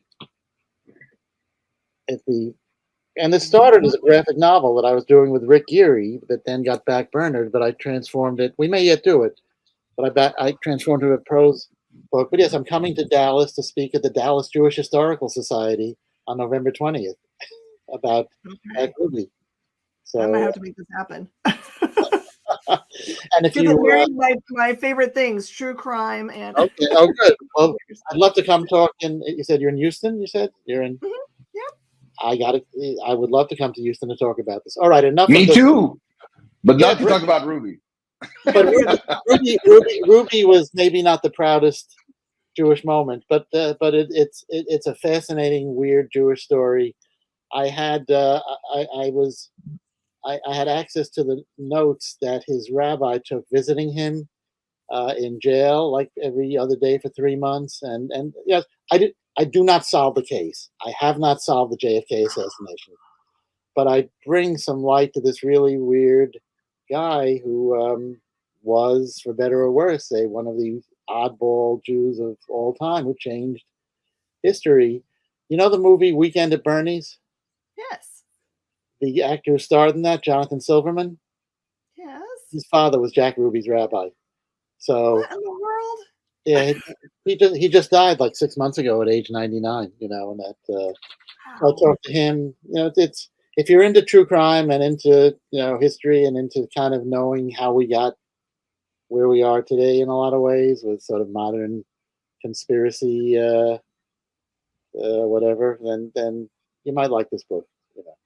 And this started as a graphic novel that I was doing with Rick Geary, that then got backburnered. But I transformed it. We may yet do it, but I transformed it to a prose book. But yes, I'm coming to Dallas to speak at the Dallas Jewish Historical Society on November 20th about Jack Ruby. So I might have to make this happen. And if you my favorite things, true crime and okay, oh good. Well, I'd love to come talk. And you said you're in Houston. You said you're in. Yeah. I would love to come to Houston to talk about this. All right, enough. Me too, but Yeah, not to talk about Ruby. But Ruby was maybe not the proudest Jewish moment, but it's a fascinating, weird Jewish story. I had I had access to the notes that his rabbi took visiting him in jail, like every other day for 3 months, and yes, I do not solve the case. I have not solved the JFK assassination, but I bring some light to this really weird guy who was, for better or worse, one of the oddball Jews of all time who changed history. You know the movie Weekend at Bernie's? Yes. The actor who starred in that, Jonathan Silverman? Yes. His father was Jack Ruby's rabbi. So what in the world? yeah, he just died like 6 months ago at age 99. And that I talked to him. It's if you're into true crime and into history and into kind of knowing how we got where we are today in a lot of ways with sort of modern conspiracy whatever, then you might like this book.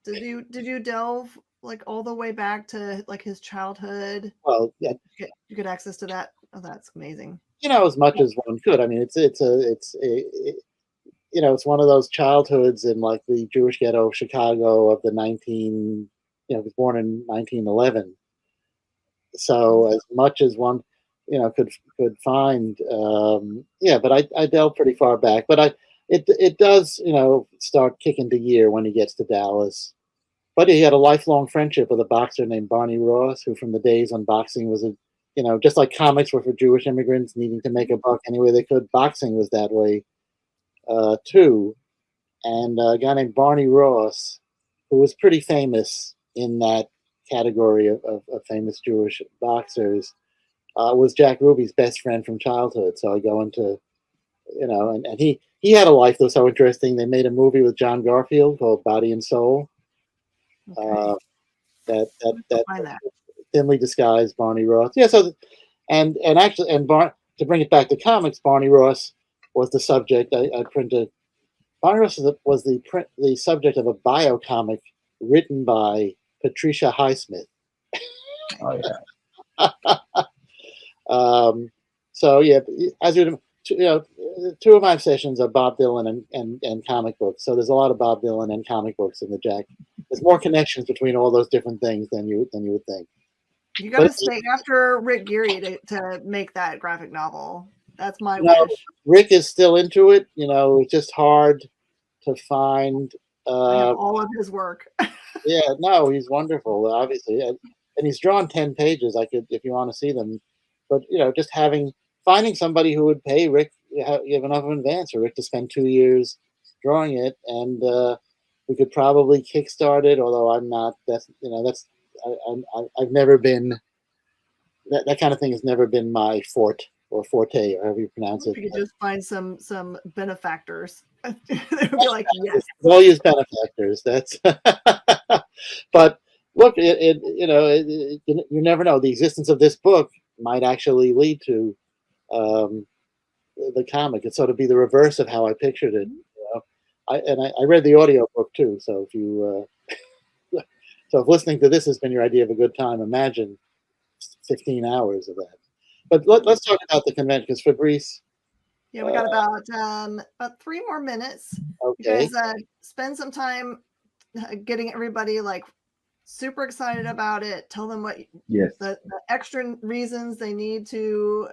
Did you delve like all the way back to like his childhood? Well, yeah, you get access to that. Oh, that's amazing. As much as one could. I mean, it's one of those childhoods in like the Jewish ghetto of Chicago of the he was born in 1911. So as much as one, could find, but I delved pretty far back. But it does, start kicking to gear when he gets to Dallas. But he had a lifelong friendship with a boxer named Barney Ross, who from the days when boxing was just like comics were for Jewish immigrants needing to make a buck any way they could, boxing was that way too. And a guy named Barney Ross, who was pretty famous in that category of famous Jewish boxers, was Jack Ruby's best friend from childhood. So I go into, and he had a life that was so interesting. They made a movie with John Garfield called Body and Soul. Okay. That thinly disguised Barney Ross. Yeah. So, and to bring it back to comics, Barney Ross was the subject. I printed. Barney Ross was the subject of a bio comic written by Patricia Highsmith. Oh yeah. So yeah, as two of my obsessions are Bob Dylan and comic books. So there's a lot of Bob Dylan and comic books in the Jack. There's more connections between all those different things than you would think. You got to stay after Rick Geary to make that graphic novel. That's my wish. Rick is still into it. It's just hard to find I have all of his work. Yeah, no, he's wonderful, obviously, and he's drawn 10 pages. I could, if you want to see them, but just finding somebody who would pay Rick, give enough of an advance for Rick to spend 2 years drawing it, and we could probably kickstart it. Although I'm not, I've never been that kind of thing has never been my forte, or however you pronounce it. You could just find some benefactors. They would be like, yes. We'll use benefactors. That's, but look, you never know. The existence of this book might actually lead to the comic. It's sort of be the reverse of how I pictured it. I read the audio book too. So if you, so if listening to this has been your idea of a good time, imagine 15 hours of that. But let's talk about the convention, because Fabrice. Yeah, we got about 3 more minutes. Okay. You guys spend some time getting everybody like super excited about it. Tell them what the extra reasons they need to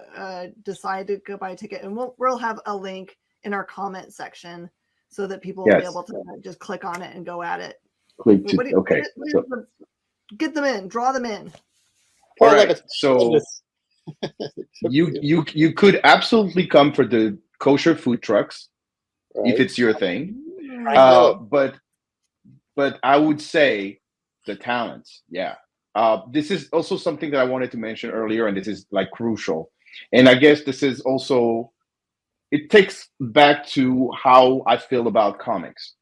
decide to go buy a ticket, and we'll have a link in our comment section so that people will be able to just click on it and go at it. Get them in, draw them in. All right. So you could absolutely come for the kosher food trucks, if it's your thing. But I would say the talents. Yeah. This is also something that I wanted to mention earlier, and this is like crucial. And I guess this is also, it takes back to how I feel about comics.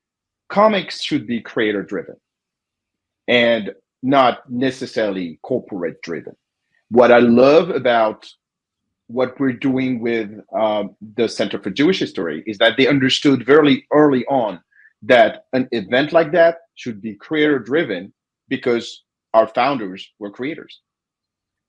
Comics should be creator driven and not necessarily corporate driven. What I love about what we're doing with the Center for Jewish History is that they understood very early on that an event like that should be creator driven, because our founders were creators.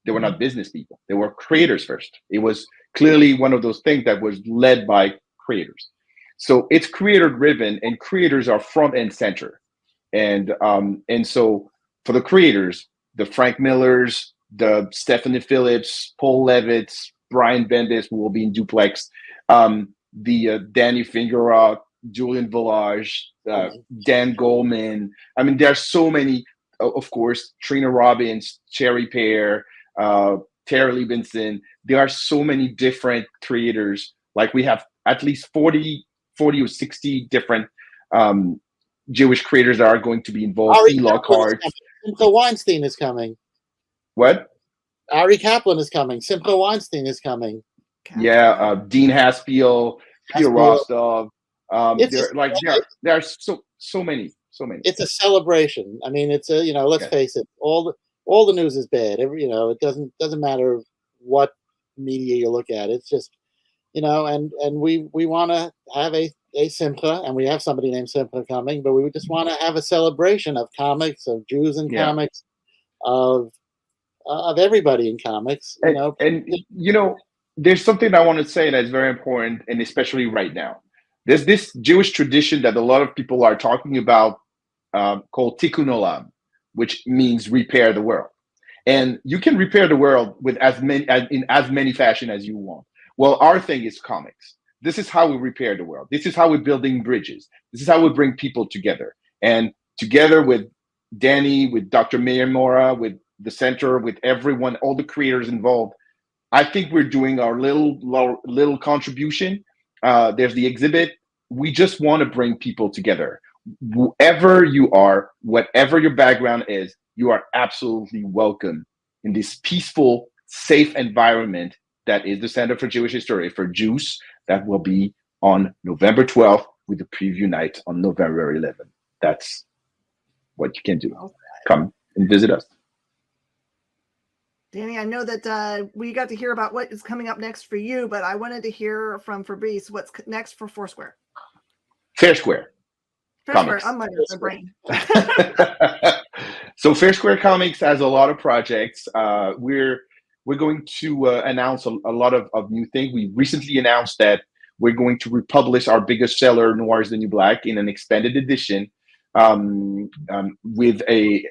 They were not business people. They were creators first. It was clearly one of those things that was led by creators. So it's creator driven, and creators are front and center. And so for the creators, the Frank Millers, the Stephanie Phillips, Paul Levitz, Brian Bendis, who will be in Duplex, the Danny Fingeroth, Julian Village, Dan Goldman. I mean, there are so many, of course, Trina Robbins, Cherry Pear, Tara Liebinson. There are so many different creators. Like we have at least 40 or 60 different Jewish creators that are going to be involved. Ari Lockhart. Simcha Weinstein is coming. What? Ari Kaplan is coming. Simcha Weinstein is coming. Yeah, Dean Haspiel, Peter Rostov. There are so many. It's a celebration. I mean, it's a let's face it. All the news is bad. It doesn't matter what media you look at. It's just and we want to have a Simcha, and we have somebody named Simcha coming, but we just want to have a celebration of comics, of Jews in comics, of everybody in comics. There's something I want to say that's very important, and especially right now. There's this Jewish tradition that a lot of people are talking about called Tikkun Olam, which means repair the world. And you can repair the world with in as many fashion as you want. Well, our thing is comics. This is how we repair the world. This is how we're building bridges. This is how we bring people together. And together with Danny, with Dr. Meir Mora, with the center, with everyone, all the creators involved, I think we're doing our little contribution. There's the exhibit. We just want to bring people together. Whoever you are, whatever your background is, you are absolutely welcome in this peaceful, safe environment that is the Center for Jewish History for Jews. That will be on November 12th with the preview night on November 11th. That's what you can do. Come and visit us. Danny, I know that we got to hear about what is coming up next for you, but I wanted to hear from Fabrice what's next for Foursquare. Fair Square. Comics. I'm like the brain. So Fair Square Comics has a lot of projects. We're going to announce a lot of new things. We recently announced that we're going to republish our biggest seller, Noir is the New Black, in an expanded edition with a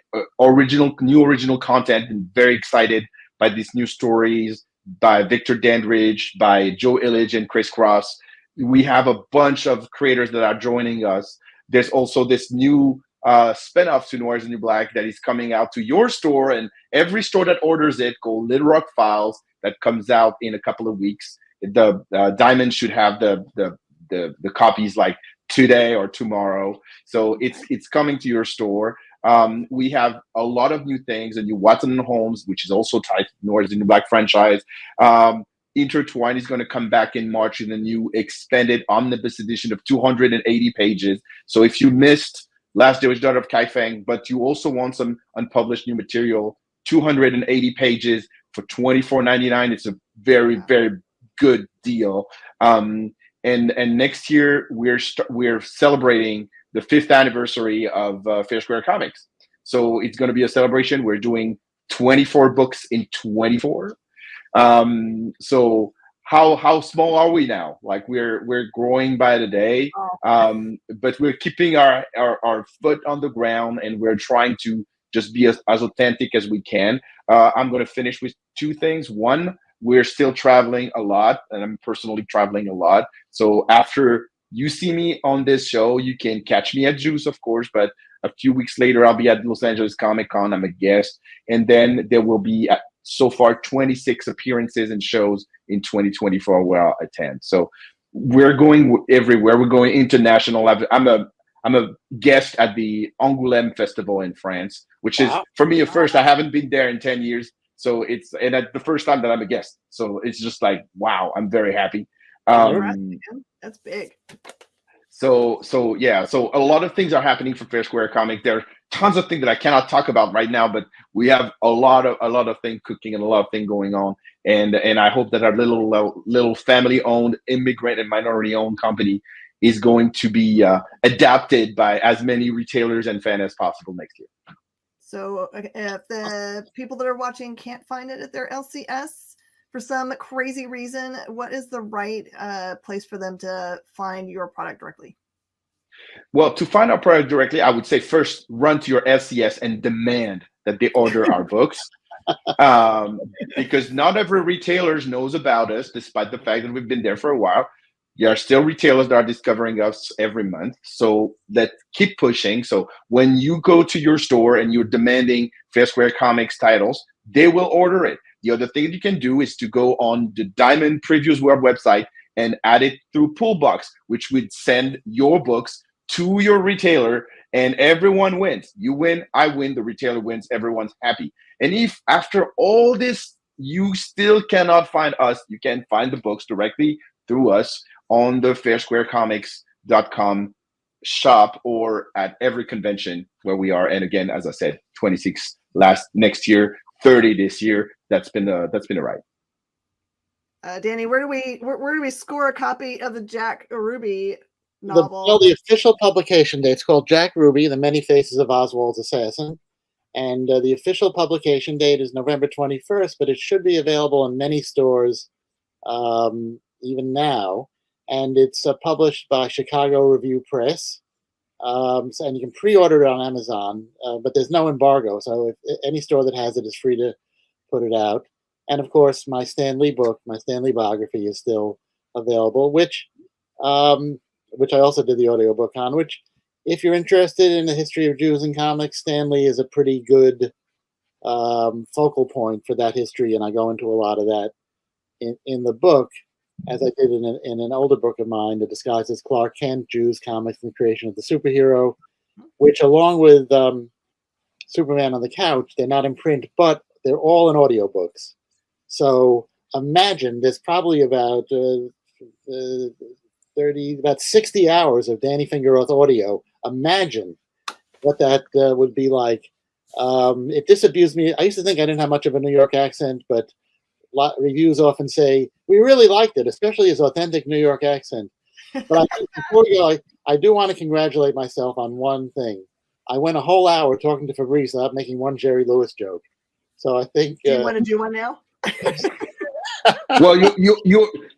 new original content. And very excited by these new stories by Victor Dandridge, by Joe Illich and Chris Cross. We have a bunch of creators that are joining us. there's also this new spin-off to Noir is the New Black that is coming out to your store and every store that orders it, called Little Rock Files, that comes out in a couple of weeks. The Diamond should have the copies like today or tomorrow, so it's coming to your store. We have a lot of new things, a new Watson and Holmes, which is also tied to Noir is the New Black franchise. Intertwine is going to come back in March in a new expanded omnibus edition of 280 pages. So if you missed Last Jewish Daughter of Kai Feng, but you also want some unpublished new material, 280 pages for $24.99. It's a very, very good deal. And next year we're celebrating the 5th anniversary of Fair Square Comics. So it's going to be a celebration. We're doing 24 books in 24. So how small are we now? Like we're growing by the day, but we're keeping our foot on the ground, and we're trying to just be as authentic as we can. I'm going to finish with 2 things. One, we're still traveling a lot, and I'm personally traveling a lot. So after you see me on this show, you can catch me at Juice, of course, but a few weeks later, I'll be at Los Angeles Comic-Con. I'm a guest. And then there will be, so far, 26 appearances and shows in 2024 where I'll attend. So we're going everywhere. We're going international. I'm a guest at the Angoulême Festival in France, which is, for me, a first. I haven't been there in 10 years. So it's the first time that I'm a guest. So it's just like, wow, I'm very happy. That's big. So a lot of things are happening for Fair Square Comics. There are tons of things that I cannot talk about right now, but we have a lot of things cooking and a lot of things going on. And I hope that our little family-owned, immigrant and minority-owned company is going to be adapted by as many retailers and fans as possible next year. So if the people that are watching can't find it at their LCS for some crazy reason, what is the right place for them to find your product directly? Well, to find our product directly, I would say first run to your LCS and demand that they order our books. Because not every retailer knows about us, despite the fact that we've been there for a while. There are still retailers that are discovering us every month. So let's keep pushing. So when you go to your store and you're demanding Fair Square Comics titles, they will order it. The other thing you can do is to go on the Diamond Previews web website and add it through Pullbox, which would send your books to your retailer, and everyone wins. You win, I win, the retailer wins, everyone's happy. And if after all this, you still cannot find us, you can find the books directly through us on the fairsquarecomics.com shop or at every convention where we are. And again, as I said, 26 next year, 30 this year. That's been a ride. Danny, where do we score a copy of the Jack Ruby novel? The official publication date, it's called Jack Ruby, The Many Faces of Oswald's Assassin. And the official publication date is November 21st, but it should be available in many stores even now. And it's published by Chicago Review Press. And you can pre-order it on Amazon, but there's no embargo. So if any store that has it is free to put it out. And of course, my Stan Lee book, my Stan Lee biography, is still available, which I also did the audiobook on, which, if you're interested in the history of Jews in comics, Stan Lee is a pretty good focal point for that history. And I go into a lot of that in the book, as I did in an older book of mine, The Disguise as Clark Kent, Jews, Comics, and the Creation of the Superhero, which, along with Superman on the Couch, they're not in print, but they're all in audiobooks. So imagine there's probably about 60 hours of Danny Fingeroth audio. Imagine what that would be like. It disabused me. I used to think I didn't have much of a New York accent, but reviews often say, we really liked it, especially his authentic New York accent. But I think before we go, I do want to congratulate myself on one thing. I went a whole hour talking to Fabrice without making one Jerry Lewis joke. So I think... Do you want to do one now? Well, you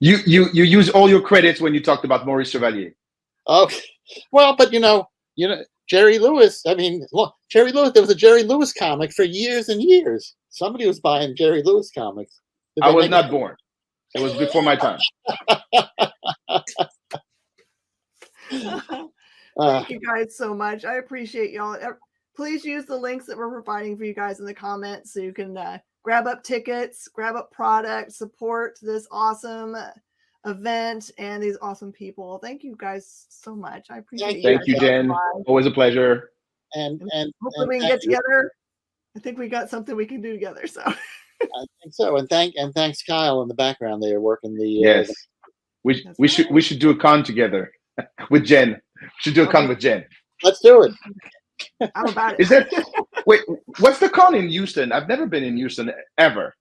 use all your credits when you talked about Maurice Chevalier. Okay. Well, but you know, Jerry Lewis. I mean, look, Jerry Lewis. There was a Jerry Lewis comic for years and years. Somebody was buying Jerry Lewis comics. I was not born. It was before my time. Thank you guys so much. I appreciate y'all. Please use the links that we're providing for you guys in the comments so you can grab up tickets, grab up product, support this awesome event and these awesome people. Thank you guys so much. I appreciate it. Thank you, Jen. Always a pleasure. And hopefully we can get together. I think we got something we can do together. So I think so. And thanks Kyle in the background there working the yes. We should do a con together with Jen. We should do a con with Jen. Let's do it. I'm about it. Is that wait? What's the con in Houston? I've never been in Houston ever.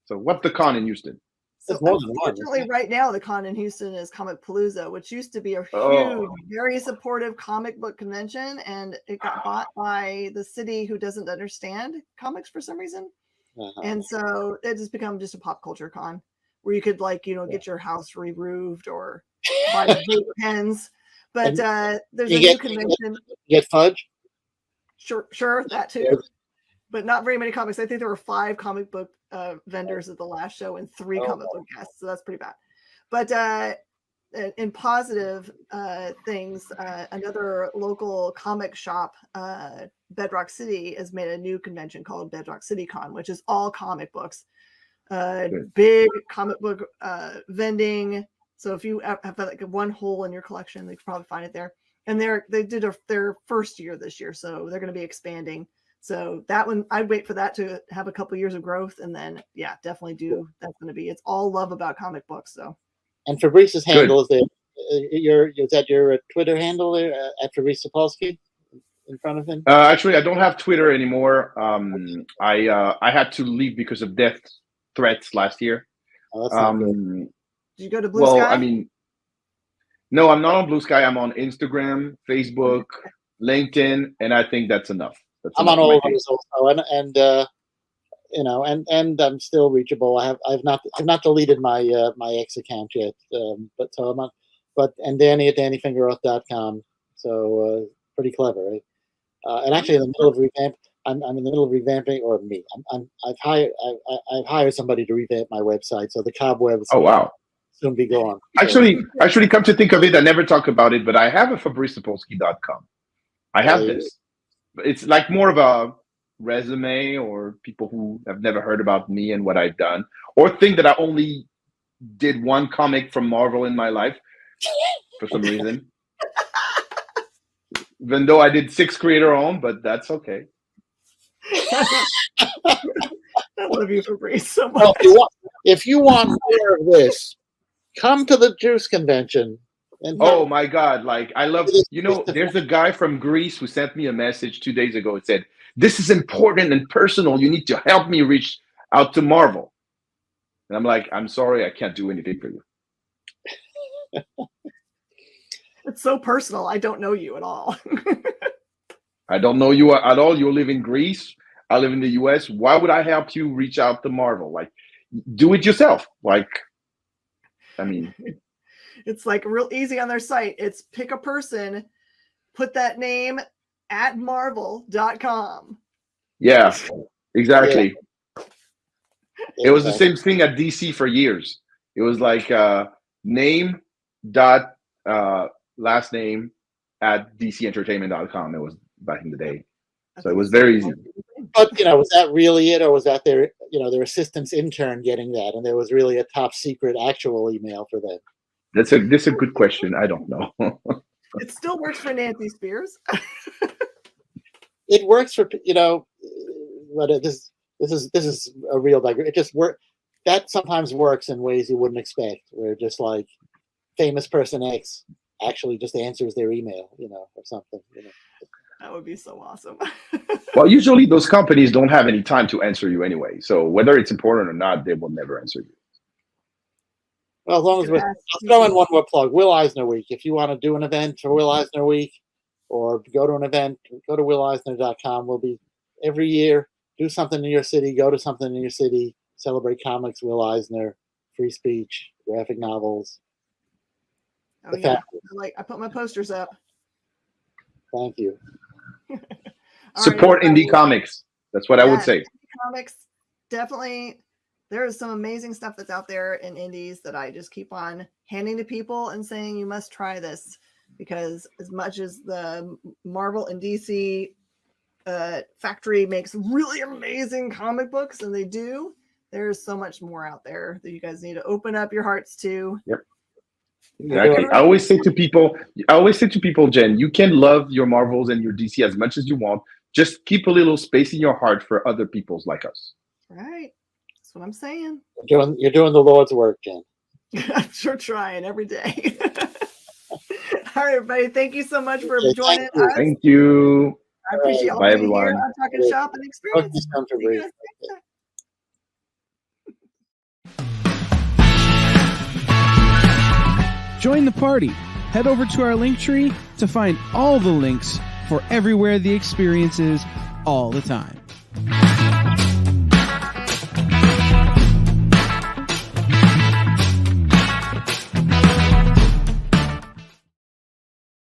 So what's the con in Houston? So unfortunately, right now the con in Houston is Comic Palooza, which used to be a huge, very supportive comic book convention, and it got bought by the city who doesn't understand comics for some reason, and so it has become just a pop culture con where you could get your house re-roofed or buy vape pens. But there's a new convention. Get fudge. Sure, that too. But not very many comics. I think there were 5 comic book vendors at the last show and 3 comic book guests. So that's pretty bad. But in positive things, another local comic shop, Bedrock City, has made a new convention called Bedrock City Con, which is all comic books. Big comic book vending. So if you have like one hole in your collection, they could probably find it there. And they did their first year this year, so they're going to be expanding. So that one, I'd wait for that to have a couple years of growth, and then definitely do. That's going to be. It's all love about comic books. So. And Fabrice's handle is there. Is that your Twitter handle there at Fabrice Sapolsky in front of him? Actually, I don't have Twitter anymore. I had to leave because of death threats last year. Oh, that's not good. Did you go to Blue Sky? I mean, no, I'm not on Blue Sky. I'm on Instagram, Facebook, LinkedIn, and I think that's enough. I'm on all of those also, and I'm still reachable. I've not deleted my my X account yet, but so I'm on. And Danny at DannyFingeroth.com. So pretty clever, right? And actually, in the middle of revamp, I'm in the middle of revamping, or me. I've hired somebody to revamp my website, so the cobwebs. Oh wow. Soon be gone. Actually, come to think of it, I never talk about it, but I have a FabriceSapolsky.com. I have this. It's like more of a resume, or people who have never heard about me and what I've done, or think that I only did one comic from Marvel in my life for some reason. Even though I did 6 creator-owned, but that's okay. I love you, Fabrice, so much. Well, if you want more of this, come to the Juice convention. Oh my God! Like I love, there's a guy from Greece who sent me a message 2 days ago. It said, "This is important and personal. You need to help me reach out to Marvel." And I'm like, "I'm sorry, I can't do anything for you." It's so personal. I don't know you at all. I don't know you at all. You live in Greece. I live in the US. Why would I help you reach out to Marvel? Like, do it yourself. Like, I mean, it's like real easy on their site. It's pick a person, put that name at marvel.com. Yeah, exactly. Yeah. It was the same thing at DC for years. It was like name dot last name at dcentertainment.com. It was back in the day. So it was very easy. But was that really it, or was that their assistant's intern getting that, and there was really a top secret actual email for them? That's a good question. I don't know. It still works for Nancy Spears. It works for but this is a real digression. It just that sometimes works in ways you wouldn't expect, where just like famous person X actually just answers their email, or something. That would be so awesome. Well, usually those companies don't have any time to answer you anyway. So whether it's important or not, they will never answer you. Well, as long as I'll throw in one more plug. Will Eisner Week. If you want to do an event for Will Eisner Week, or go to an event, go to WillEisner.com. We'll be every year, do something in your city, go to something in your city, celebrate comics, Will Eisner, free speech, graphic novels. Oh yeah, I put my posters up. Thank you. Support indie comics. That's what I would say. Comics, definitely. There is some amazing stuff that's out there in indies that I just keep on handing to people and saying, you must try this. because as much as the Marvel and DC factory makes really amazing comic books, and they do, there's so much more out there that you guys need to open up your hearts to. Yep. Exactly. I always say to people, Jen, you can love your Marvels and your DC as much as you want. Just keep a little space in your heart for other peoples like us. Right. That's what I'm saying. You're doing the Lord's work, Jen. I'm sure trying every day. All right, everybody. Thank you so much for joining us. Thank you. I appreciate all Bye, being here everyone. on Talkin' Shop and Experience. Join the party. Head over to our link tree to find all the links for everywhere the experience is all the time.